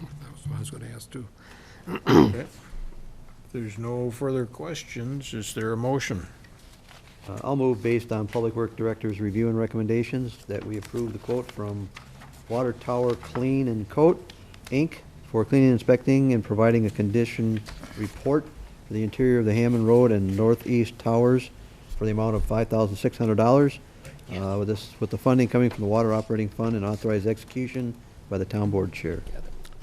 That's what I was gonna ask too. Okay. If there's no further questions, is there a motion? I'll move based on Public Work Director's review and recommendations that we approve the quote from Water Tower Clean and Coat, Inc. for cleaning, inspecting, and providing a condition report for the interior of the Hammond Road and northeast towers for the amount of $5,600. With the funding coming from the Water Operating Fund and authorized execution by the Town Board Chair.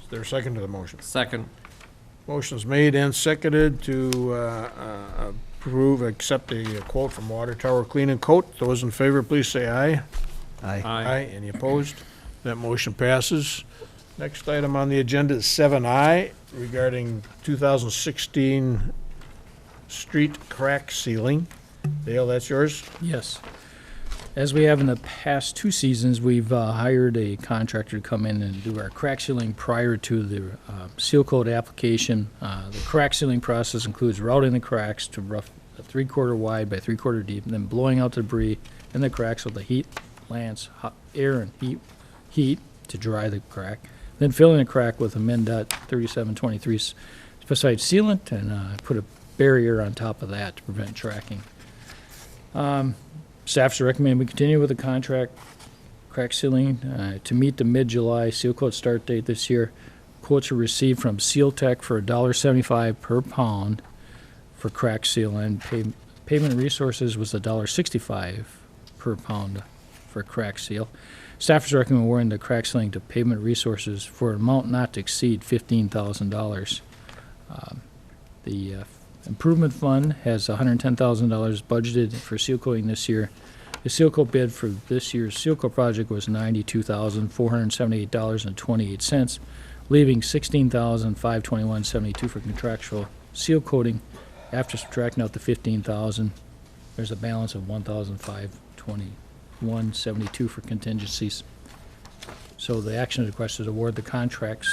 Is there a second to the motion? Second. Motion's made and seconded to accept a quote from Water Tower Clean and Coat. Those in favor, please say aye. Aye. Any opposed? That motion passes. Next item on the agenda is 7I regarding 2016 street crack sealing. Dale, that's yours? Yes. As we have in the past 2 seasons, we've hired a contractor to come in and do our crack sealing prior to the seal coat application. The crack sealing process includes routing the cracks to rough 3/4 wide by 3/4 deep, and then blowing out the debris in the cracks with a heat lance, air and heat to dry the crack. Then filling the crack with a MnDOT 3723 specified sealant and put a barrier on top of that to prevent tracking. Staff's recommend we continue with the contract crack sealing to meet the mid-July seal coat start date this year. Quotes were received from Seal Tech for $1.75 per pound for crack seal, and Pavement Resources was $1.65 per pound for crack seal. Staff is recommending awarding the crack sealing to Pavement Resources for an amount not to exceed $15,000. The Improvement Fund has $110,000 budgeted for seal coating this year. The seal coat bid for this year's seal coat project was $92,478.28, leaving $16,521.72 for contractual seal coating. After subtracting out the $15,000, there's a balance of $1,521.72 for contingencies. So the action request is award the contract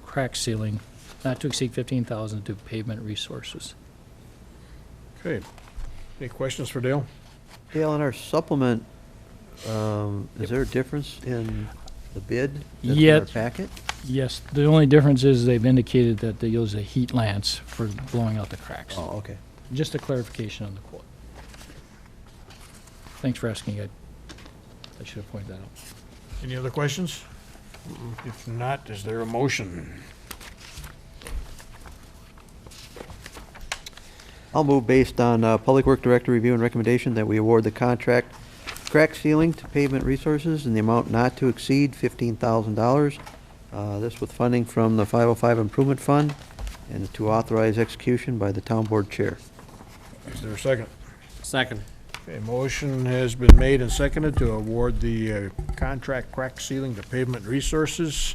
crack sealing not to exceed $15,000 to Pavement Resources. Okay. Any questions for Dale? Dale, in our supplement, is there a difference in the bid that's in our packet? Yes, the only difference is they've indicated that they use a heat lance for blowing out the cracks. Oh, okay. Just a clarification on the quote. Thanks for asking. I should have pointed that out. Any other questions? If not, is there a motion? I'll move based on Public Work Director review and recommendation that we award the contract crack sealing to Pavement Resources in the amount not to exceed $15,000. This with funding from the 505 Improvement Fund and to authorize execution by the Town Board Chair. Is there a second? Second. Okay, motion has been made and seconded to award the contract crack sealing to Pavement Resources.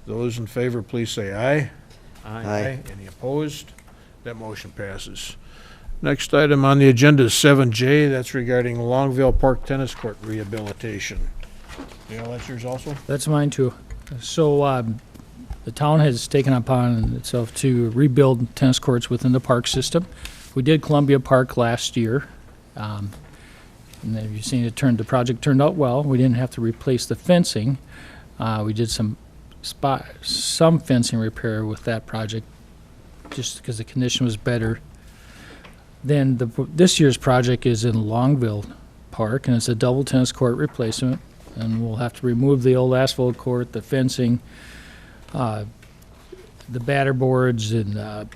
Those in favor, please say aye. Aye. Any opposed? That motion passes. Next item on the agenda is 7J. That's regarding Longville Park Tennis Court rehabilitation. Dale, that's yours also? That's mine too. So the town has taken upon itself to rebuild tennis courts within the park system. We did Columbia Park last year. And then you've seen the project turned out well. We didn't have to replace the fencing. We did some fencing repair with that project just because the condition was better. Then this year's project is in Longville Park, and it's a double tennis court replacement. And we'll have to remove the old asphalt court, the fencing, the batter boards, and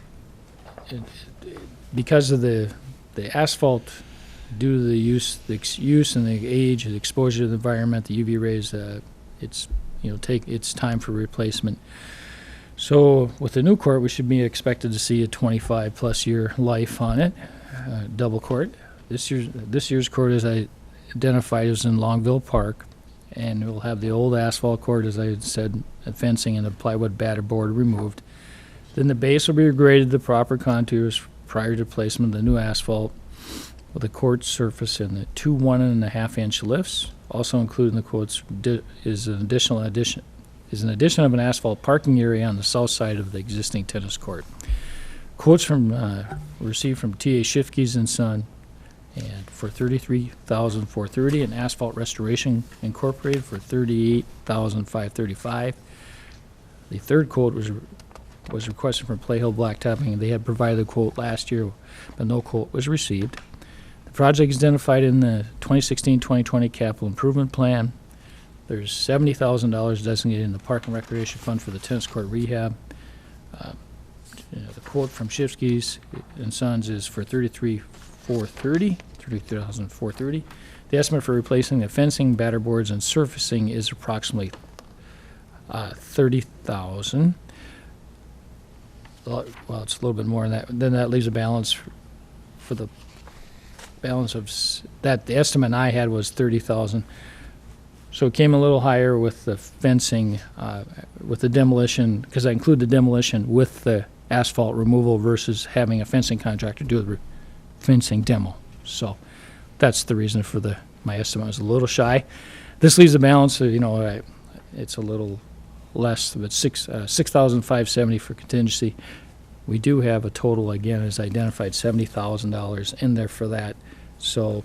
because of the asphalt, due to the use and the age, the exposure to the environment, the UV rays, it's time for replacement. So with the new court, we should be expected to see a 25+ year life on it, double court. This year's court, as I identified, is in Longville Park, and we'll have the old asphalt court, as I said, fencing and the plywood batter board removed. Then the base will be regraded to the proper contours prior to placement of the new asphalt with a court surface and the 2 1.5-inch lifts. Also included in the quotes is an addition of an asphalt parking area on the south side of the existing tennis court. Quotes received from T.A. Shifkes and Son, and for $33,430, and Asphalt Restoration Incorporated for $38,535. The third quote was requested from Playhill Blacktopping, and they had provided a quote last year, but no quote was received. The project is identified in the 2016-2020 Capital Improvement Plan. There's $70,000 designated in the Park and Recreation Fund for the tennis court rehab. The quote from Shifsky's and Sons is for $33,430. The estimate for replacing the fencing, batter boards, and surfacing is approximately $30,000. Well, it's a little bit more than that. Then that leaves a balance for the balance of that. The estimate I had was $30,000. So it came a little higher with the fencing, with the demolition, because I include the demolition with the asphalt removal versus having a fencing contractor do the fencing demo. So that's the reason for my estimate was a little shy. This leaves a balance of, it's a little less, but $6,570 for contingency. We do have a total, again, as identified, $70,000 in there for that. So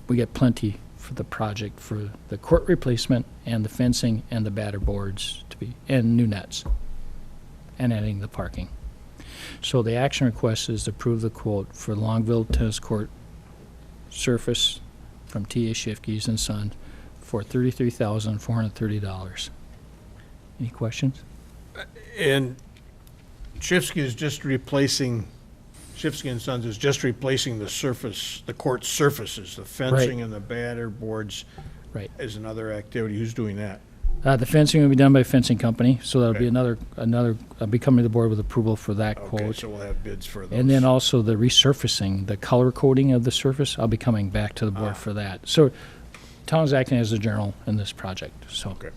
we get plenty for the project for the court replacement and the fencing and the batter boards and new nets and adding the parking. So the action request is to approve the quote for Longville Tennis Court surface from T.A. Shifkes and Son for $33,430. Any questions? And Shifsky is just replacing, Shifsky and Sons is just replacing the surface, the court surfaces, the fencing and the batter boards. Right. Is another activity. Who's doing that? The fencing will be done by a fencing company, so that'll be Okay. I'll be coming to the board with approval for that Okay, quote. so we'll have bids for those. And then also the resurfacing, the color coding of the surface, I'll be coming back to the board for that. So town's acting as a general in this project, so. Okay.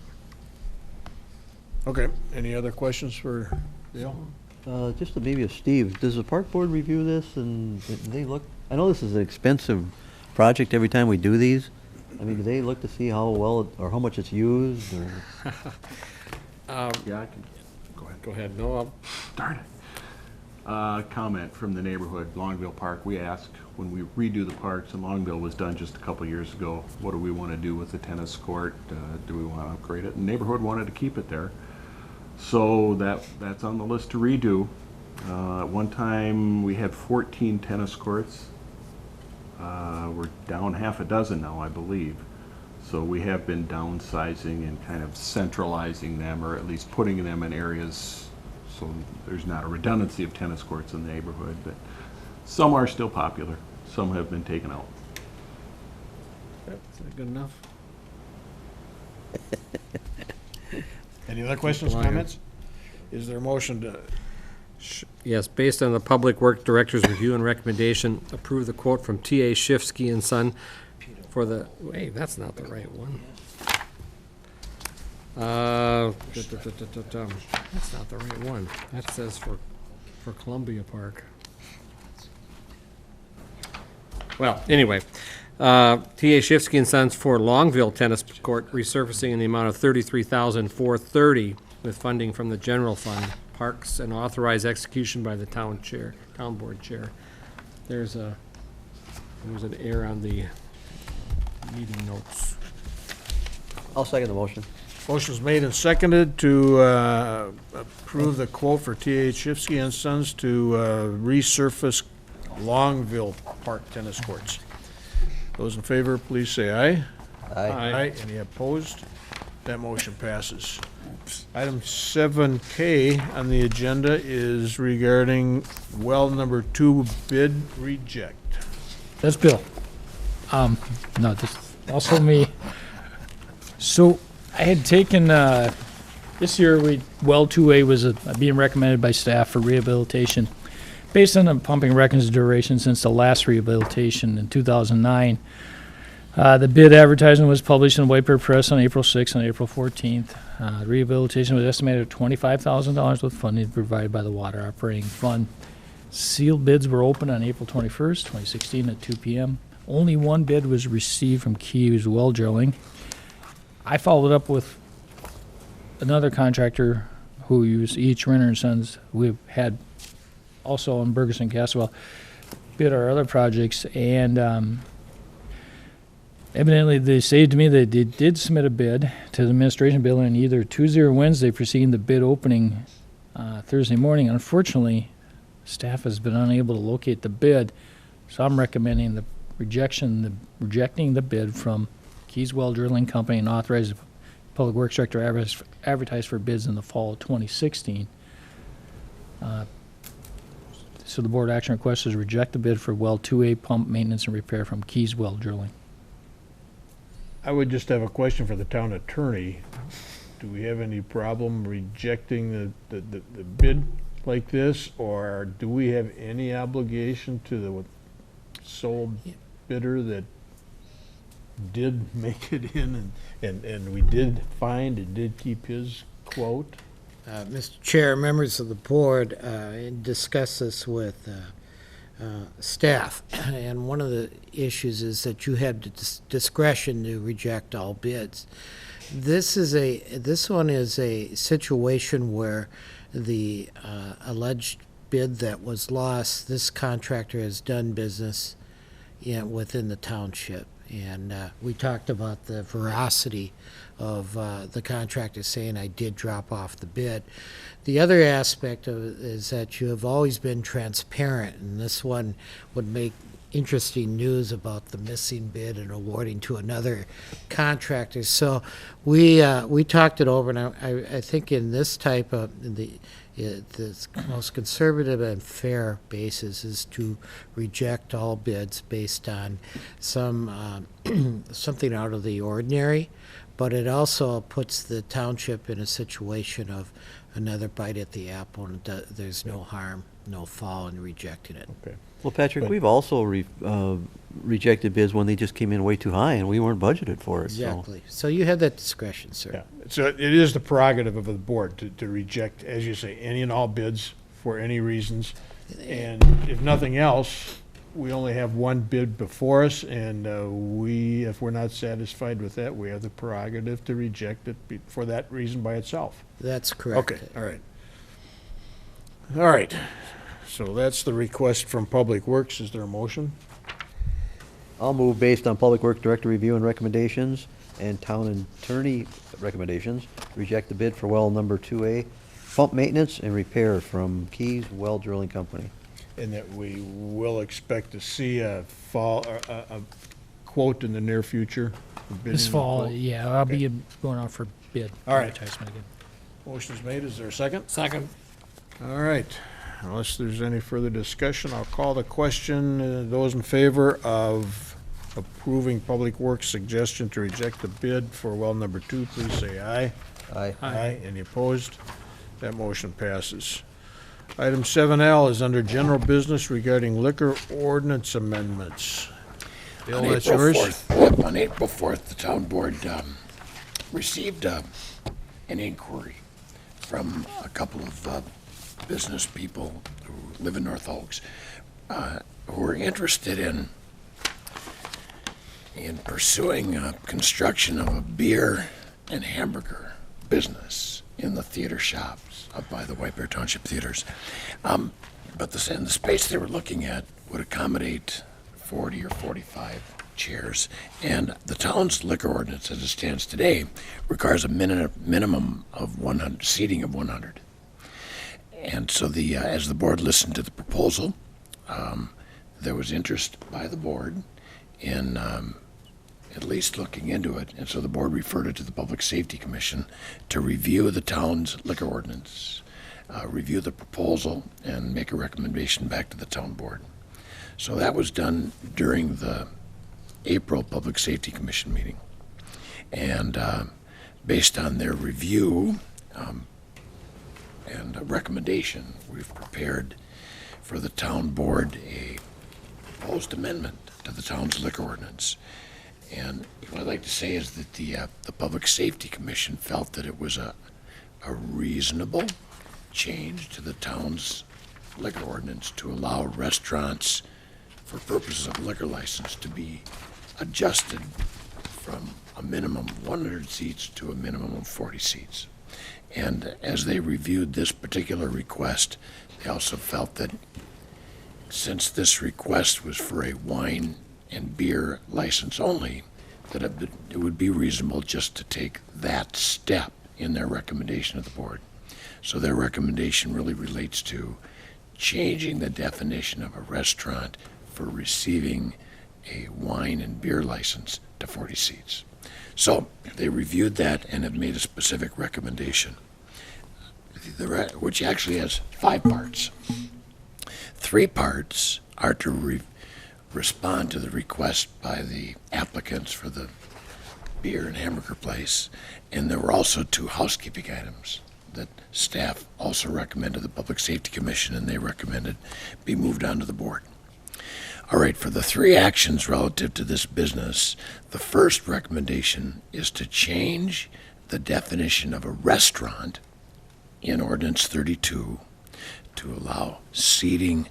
Okay, any other questions for Dale? Just maybe of Steve, does the park board review this and do they look, I know this is an expensive project every time we do these. I mean, do they look to see how well or how much it's used or? Yeah, I can, Go ahead, no, darn it. Comment from the neighborhood, Longville Park. We asked when we redo the parks, and Longville was done just a couple years ago, what do we want to do with the tennis court? Do we want to upgrade it? And the neighborhood wanted to keep it there. So that's on the list to redo. At one time, we had 14 tennis courts. We're down half a dozen now, I believe. So we have been downsizing and kind of centralizing them, or at least putting them in areas so there's not a redundancy of tennis courts in the neighborhood. But some are still popular. Some have been taken out. Is that good enough? Any other questions, Liar. comments? Is there a motion to, yes, based on the Public Works Director's review and recommendation, approve the quote from T.A. Shifsky and Son for the, wait, that's not the right one. That's not the right one. That says for Columbia Park. Well, anyway, T.A. Shifsky and Sons for Longville Tennis Court resurfacing in the amount of $33,430 with funding from the general fund, parks, and authorize execution by the town board chair. There's an error on the meeting notes. I'll second the motion. motion's made and seconded to approve the quote for T.A. Shifsky and Sons to resurface Longville Park tennis courts. Those in favor, please say aye. Aye. Any opposed? That motion passes. Item 7K on the agenda is regarding well number 2 bid reject. That's Bill. No, this also me. So I had taken, this year, well 2A was being recommended by staff for rehabilitation. Based on the pumping records duration since the last rehabilitation in 2009, the bid advertisement was published in the White Bear Press on April 6th and April 14th. Rehabilitation was estimated at $25,000 with funding provided by the Water Operating Fund. Sealed bids were opened on April 21st, 2016 at 2 p.m. Only one bid was received from Keys Well Drilling. I followed up with another contractor who used each Renner and Sons. We've had also in Bergeson Caswell bid our other projects, and evidently they say to me that they did submit a bid to the administration building either Tuesday or Wednesday preceding the bid opening Thursday morning. Unfortunately, staff has been unable to locate the bid, so I'm recommending the rejecting the bid from Keys Well Drilling Company and authorize the Public Works Director advertise for bids in the fall of 2016. So the board action request is reject the bid for well 2A pump maintenance and repair from Keys Well Drilling. I would just have a question for the town attorney. Do we have any problem rejecting the bid like this, or do we have any obligation to the sole bidder that did make it in and we did find and did keep his quote? Mr. Chair, members of the board, discuss this with staff, and one of the issues is that you have discretion to reject all bids. This one is a situation where the alleged bid that was lost, this contractor has done business within the township. And we talked about the veracity of the contractor saying, I did drop off the bid. The other aspect of it is that you have always been transparent, and this one would make interesting news about the missing bid and awarding to another contractor. So we talked it over, and I think in this type of the most conservative and fair basis is to reject all bids based on some something out of the ordinary, but it also puts the township in a situation of another bite at the apple, and there's no harm, no foul in rejecting it. Okay. Well, Patrick, we've also rejected bids when they just came in way too high and we weren't budgeted for it. Exactly. So you have that discretion, sir. Yeah, so it is the prerogative of the board to reject, as you say, any and all bids for any reasons. And if nothing else, we only have one bid before us, and if we're not satisfied with that, we have the prerogative to reject it for that reason by itself. That's correct. Okay, all right. All right, so that's the request from Public Works. Is there a motion? I'll move based on Public Works Director review and recommendations and town attorney recommendations, reject the bid for well number 2A, pump maintenance and repair from Keys Well Drilling Company. And that we will expect to see a quote in the near future? This fall, yeah, I'll be going out for bid All right. advertisement again. Motion's made. Is there a second? Second. All right. Unless there's any further discussion, I'll call the question. Those in favor of approving Public Works' suggestion to reject the bid for well number 2, please say aye. Aye. Aye. Any opposed? That motion passes. Item 7L is under general business regarding liquor ordinance amendments. Bill, that's yours? On April 4th, the town board received an inquiry from a couple of business people who live in North Oaks who are interested in pursuing construction of a beer and hamburger business in the theater shops up by the White Bear Township theaters. But the space they were looking at would accommodate 40 or 45 chairs, and the town's liquor ordinance as it stands today requires a minimum of 100 seating of 100. And so as the board listened to the proposal, there was interest by the board in at least looking into it, and so the board referred it to the Public Safety Commission to review the town's liquor ordinance, review the proposal, and make a recommendation back to the town board. So that was done during the April Public Safety Commission meeting. And based on their review and a recommendation, we've prepared for the town board a proposed amendment to the town's liquor ordinance. And what I'd like to say is that the Public Safety Commission felt that it was a reasonable change to the town's liquor ordinance to allow restaurants, for purposes of liquor license, to be adjusted from a minimum of 100 seats to a minimum of 40 seats. And as they reviewed this particular request, they also felt that since this request was for a wine and beer license only, that it would be reasonable just to take that step in their recommendation of the board. So their recommendation really relates to changing the definition of a restaurant for receiving a wine and beer license to 40 seats. So they reviewed that and have made a specific recommendation, which actually has 5 parts. 3 parts are to respond to the request by the applicants for the beer and hamburger place, and there were also 2 housekeeping items that staff also recommended the Public Safety Commission, and they recommended be moved onto the board. All right, for the 3 actions relative to this business, the first recommendation is to change the definition of a restaurant in Ordinance 32 to allow seating,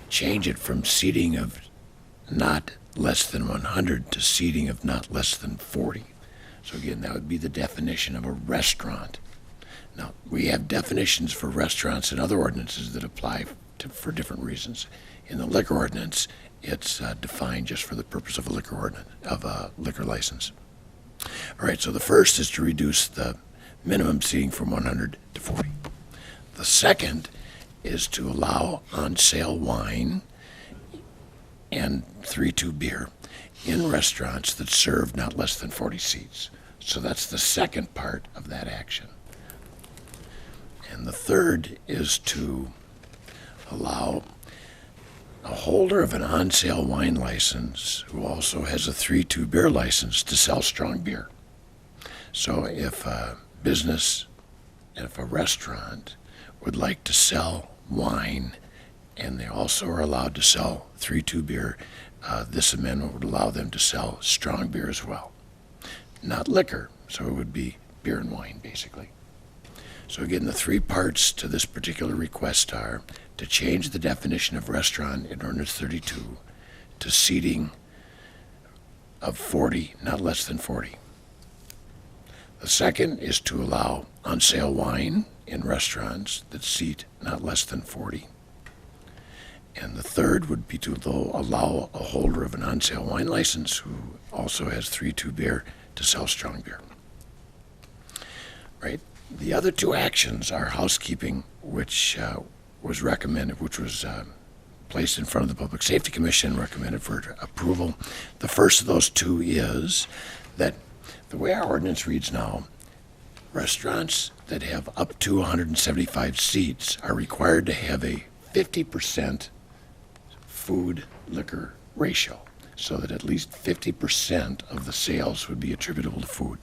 change it from seating of not less than 100 to seating of not less than 40. So again, that would be the definition of a restaurant. Now, we have definitions for restaurants in other ordinances that apply for different reasons. In the liquor ordinance, it's defined just for the purpose of a liquor license. All right, so the first is to reduce the minimum seating from 100 to 40. The second is to allow on-sale wine and 3-2 beer in restaurants that serve not less than 40 seats. So that's the second part of that action. And the third is to allow a holder of an on-sale wine license who also has a 3-2 beer license to sell strong beer. So if a business, if a restaurant would like to sell wine and they also are allowed to sell 3-2 beer, this amendment would allow them to sell strong beer as well. Not liquor, so it would be beer and wine, basically. So again, the 3 parts to this particular request are to change the definition of restaurant in Ordinance 32 to seating of 40, not less than 40. The second is to allow on-sale wine in restaurants that seat not less than 40. And the third would be to allow a holder of an on-sale wine license who also has 3-2 beer to sell strong beer. Right? The other 2 actions are housekeeping, which was recommended, which was placed in front of the Public Safety Commission, recommended for approval. The first of those 2 is that the way our ordinance reads now, restaurants that have up to 175 seats are required to have a 50% food liquor ratio, so that at least 50% of the sales would be attributable to food.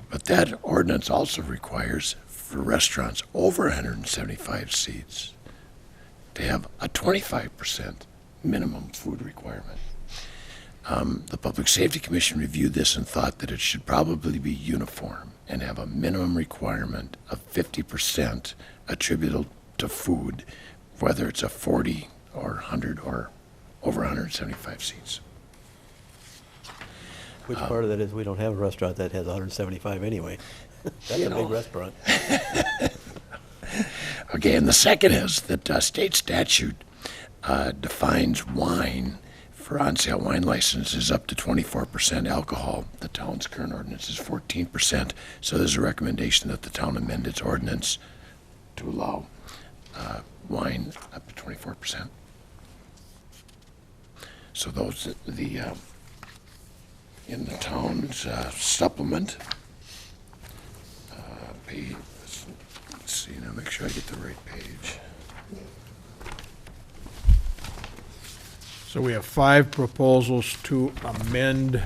But that ordinance also requires for restaurants over 175 seats to have a 25% minimum food requirement. The Public Safety Commission reviewed this and thought that it should probably be uniform and have a minimum requirement of 50% attributable to food, whether it's a 40 or 100 or over 175 seats. Which part of that is we don't have a restaurant that has 175 anyway? That's a big restaurant. Okay, and the second is that state statute defines wine for on-sale wine licenses up to 24% alcohol. The town's current ordinance is 14%, so there's a recommendation that the town amend its ordinance to allow wine up to 24%. So those in the town's supplement, page, let's see, now make sure I get the right page. So we have 5 proposals to amend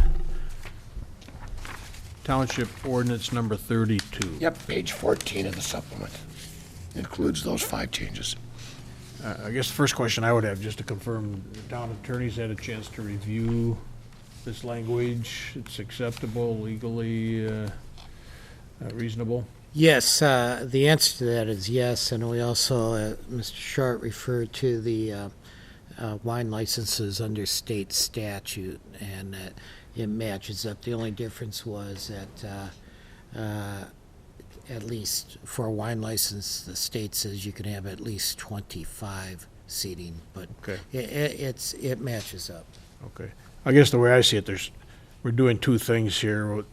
Township Ordinance number 32. Yep, page 14 of the supplement includes those 5 changes. I guess the first question I would have, just to confirm, the town attorney's had a chance to review this language. It's acceptable, legally reasonable? Yes, the answer to that is yes, and we also, Mr. Short referred to the wine licenses under state statute, and that it matches up. The only difference was that at least for a wine license, the state says you can have at least 25 seating, but Okay. it matches up. Okay. I guess the way I see it, we're doing two things here.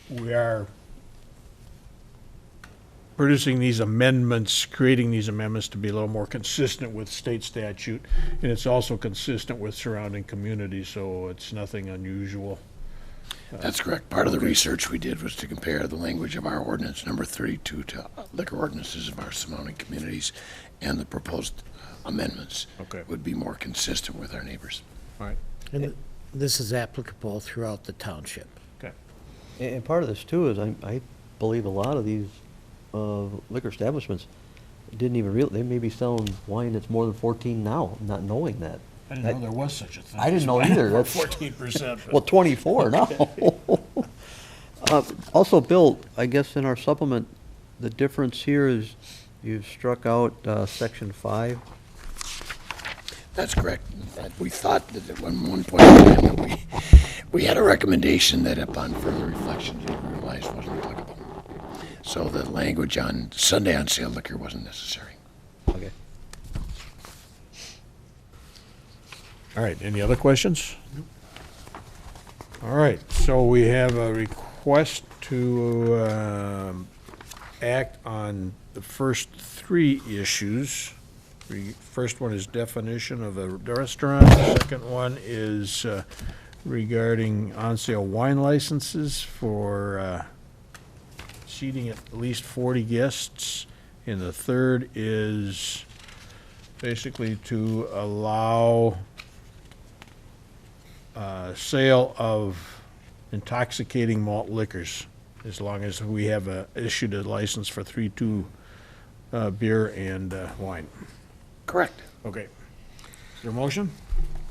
We are producing these amendments, creating these amendments to be a little more consistent with state statute, and it's also consistent with surrounding communities, so it's nothing unusual. That's correct. Part of the research we did was to compare the language of our ordinance number 32 to liquor ordinances of our surrounding communities, and the proposed amendments Okay. would be more consistent with our neighbors. All right. And this is applicable throughout the township. Okay. And part of this too is I believe a lot of these liquor establishments didn't even they may be selling wine that's more than 14 now, not knowing that. I didn't know there was such a thing. I didn't know either. That's 14%. Well, 24 now. Also, Bill, I guess in our supplement, the difference here is you've struck out section 5. That's correct. We thought that at one point in time, we had a recommendation that upon further reflection, we realized wasn't applicable. So the language on Sunday on sale liquor wasn't necessary. Okay. All right, any other questions? All right, so we have a request to act on the first three issues. First one is definition of a restaurant. The second one is regarding on-sale wine licenses for seating at least 40 guests. And the third is basically to allow sale of intoxicating malt liquors, as long as we have issued a license for 3-2 beer and wine. Correct. Okay. Is there a motion?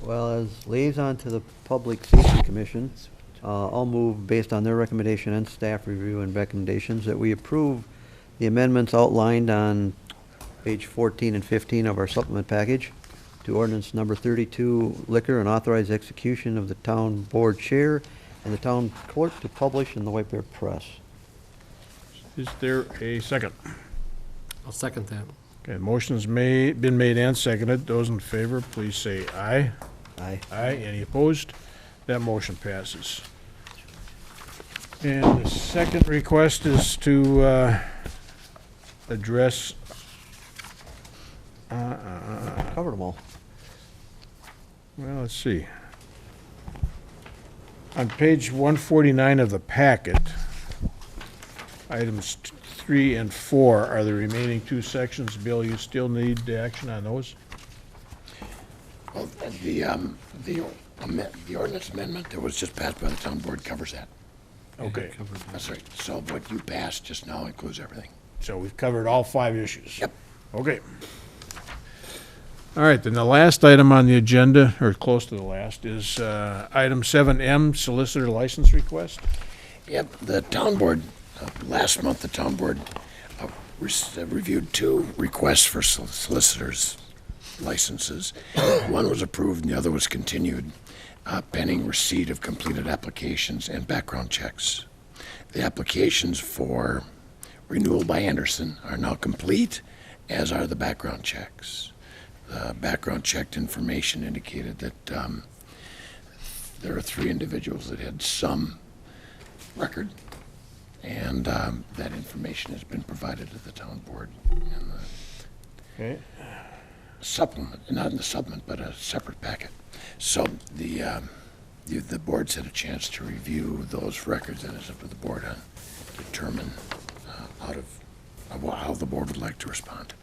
Well, as liaison to the Public Safety Commission, I'll move, based on their recommendation and staff review and recommendations, that we approve the amendments outlined on page 14 and 15 of our supplement package to ordinance number 32 liquor, and authorize execution of the town board chair and the town clerk to publish in the White Bear Press. Is there a second? I'll second that. Okay, motion's been made and seconded. Those in favor, please say aye. Aye. Aye. Any opposed? That motion passes. And the second request is to address, Covered them all. well, let's see. On page 149 of the packet, items 3 and 4 are the remaining two sections. Bill, you still need action on those? Well, the ordinance amendment that was just passed by the town board covers that. Okay, That's right. So what you passed just now includes everything. so we've covered all 5 issues. Yep. Okay. All right, then the last item on the agenda, or close to the last, is item 7M, solicitor license request. Yep, the town board, last month, the town board reviewed 2 requests for solicitors licenses. One was approved and the other was continued, pending receipt of completed applications and background checks. The applications for renewal by Anderson are now complete, as are the background checks. The background checked information indicated that there are 3 individuals that had some record, and that information has been provided to the town board in the Okay. supplement, not in the supplement, but a separate packet. So the board's had a chance to review those records, and it's up to the board to determine how the board would like to respond.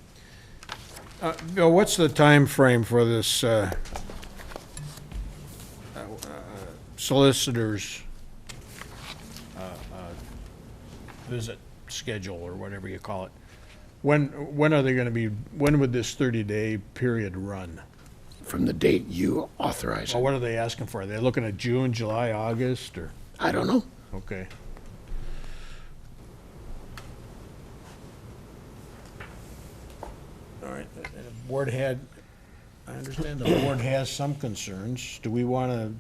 Bill, what's the time frame for this solicitor's visit schedule, or whatever you call it? When are they going to be, when would this 30-day period run? From the date you authorize Well, it. what are they asking for? Are they looking at June, July, August, or? I don't know. Okay. All right, and the board had, I understand the board has some concerns. Do we want to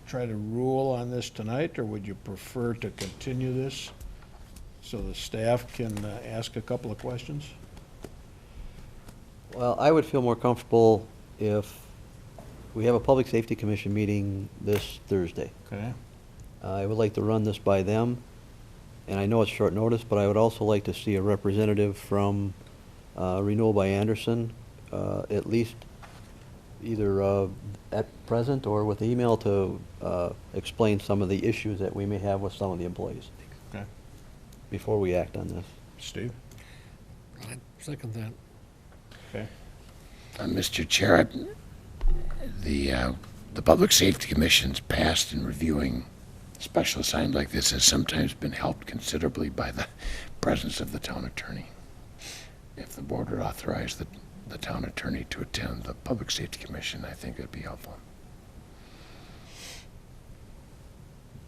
try to rule on this tonight, or would you prefer to continue this so the staff can ask a couple of questions? Well, I would feel more comfortable if we have a Public Safety Commission meeting this Thursday. Okay. I would like to run this by them, and I know it's short notice, but I would also like to see a representative from Renewal by Anderson, at least either at present or with email to explain some of the issues that we may have with some of the employees Okay. before we act on this. Steve? I'd second that. Okay. Mr. Chair, the Public Safety Commission's past in reviewing special assignments like this has sometimes been helped considerably by the presence of the town attorney. If the board would authorize the town attorney to attend the Public Safety Commission, I think it'd be helpful.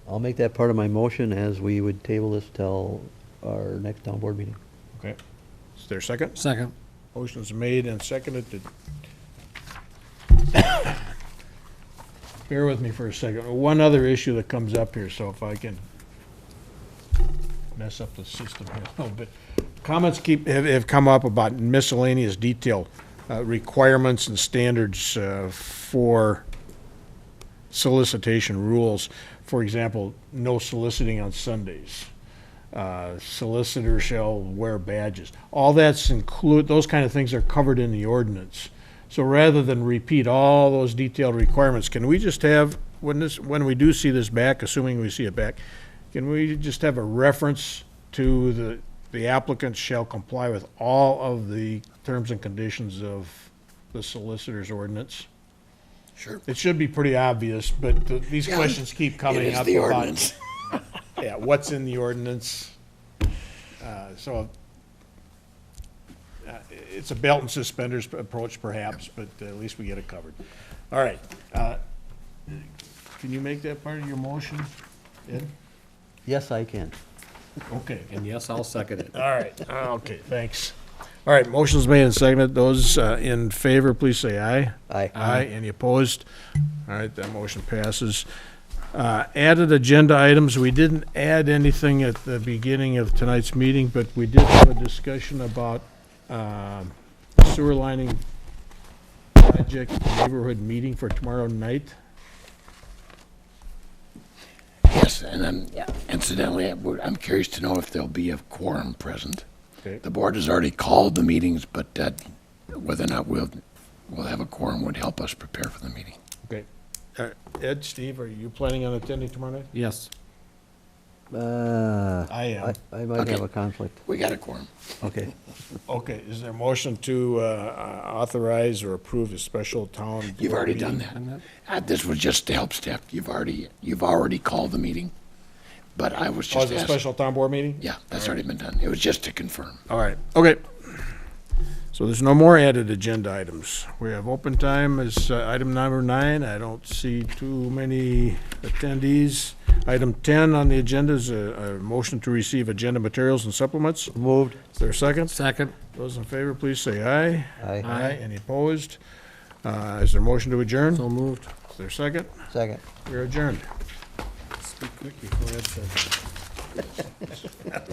I'll make that part of my motion as we would table this till our next town board meeting. Okay. Is there a second? Second. Motion's made and seconded to... Bear with me for a second. One other issue that comes up here, so if I can mess up the system here a little bit. Comments have come up about miscellaneous detail requirements and standards for solicitation rules. For example, no soliciting on Sundays. Solicitor shall wear badges. All those kind of things are covered in the ordinance. So rather than repeat all those detailed requirements, can we just have, when we do see this back, assuming we see it back, can we just have a reference to the applicant shall comply with all of the terms and conditions of the solicitor's ordinance? Sure. It should be pretty obvious, but these questions keep coming It is up the about, ordinance. yeah, what's in the ordinance? It's a belt and suspenders approach perhaps, but at least we get it covered. All right. Can you make that part of your motion, Ed? Yes, I can. Okay. And yes, I'll second it. All right. Okay, thanks. All right, motion's made and seconded. Those in favor, please say aye. Aye. Aye. Any opposed? All right, that motion passes. Added agenda items, we didn't add anything at the beginning of tonight's meeting, but we did have a discussion about sewer lining project neighborhood meeting for tomorrow night. Yes, and then incidentally, I'm curious to know if there'll be a quorum present. Okay. The board has already called the meetings, but whether or not we'll have a quorum would help us prepare for the meeting. Okay. Ed, Steve, are you planning on attending tomorrow night? Yes. I am. I might Okay. have a conflict. We got a quorum. Okay. Okay, is there a motion to authorize or approve a special town? You've board already meeting? done that. This was just to help staff. You've already called the meeting, but I was Oh, just is it a asking. special town board meeting? Yeah, that's already been done. It was just to confirm. All right, okay. So there's no more added agenda items. We have open time as item number 9. I don't see too many attendees. Item 10 on the agenda is a motion to receive agenda materials and supplements. Moved. Is there a second? Second. Those in favor, please say aye. Aye. Aye. Any opposed? Is there a motion to adjourn? So moved. Is there a second? Second. We're adjourned. Speak quick before Ed says that.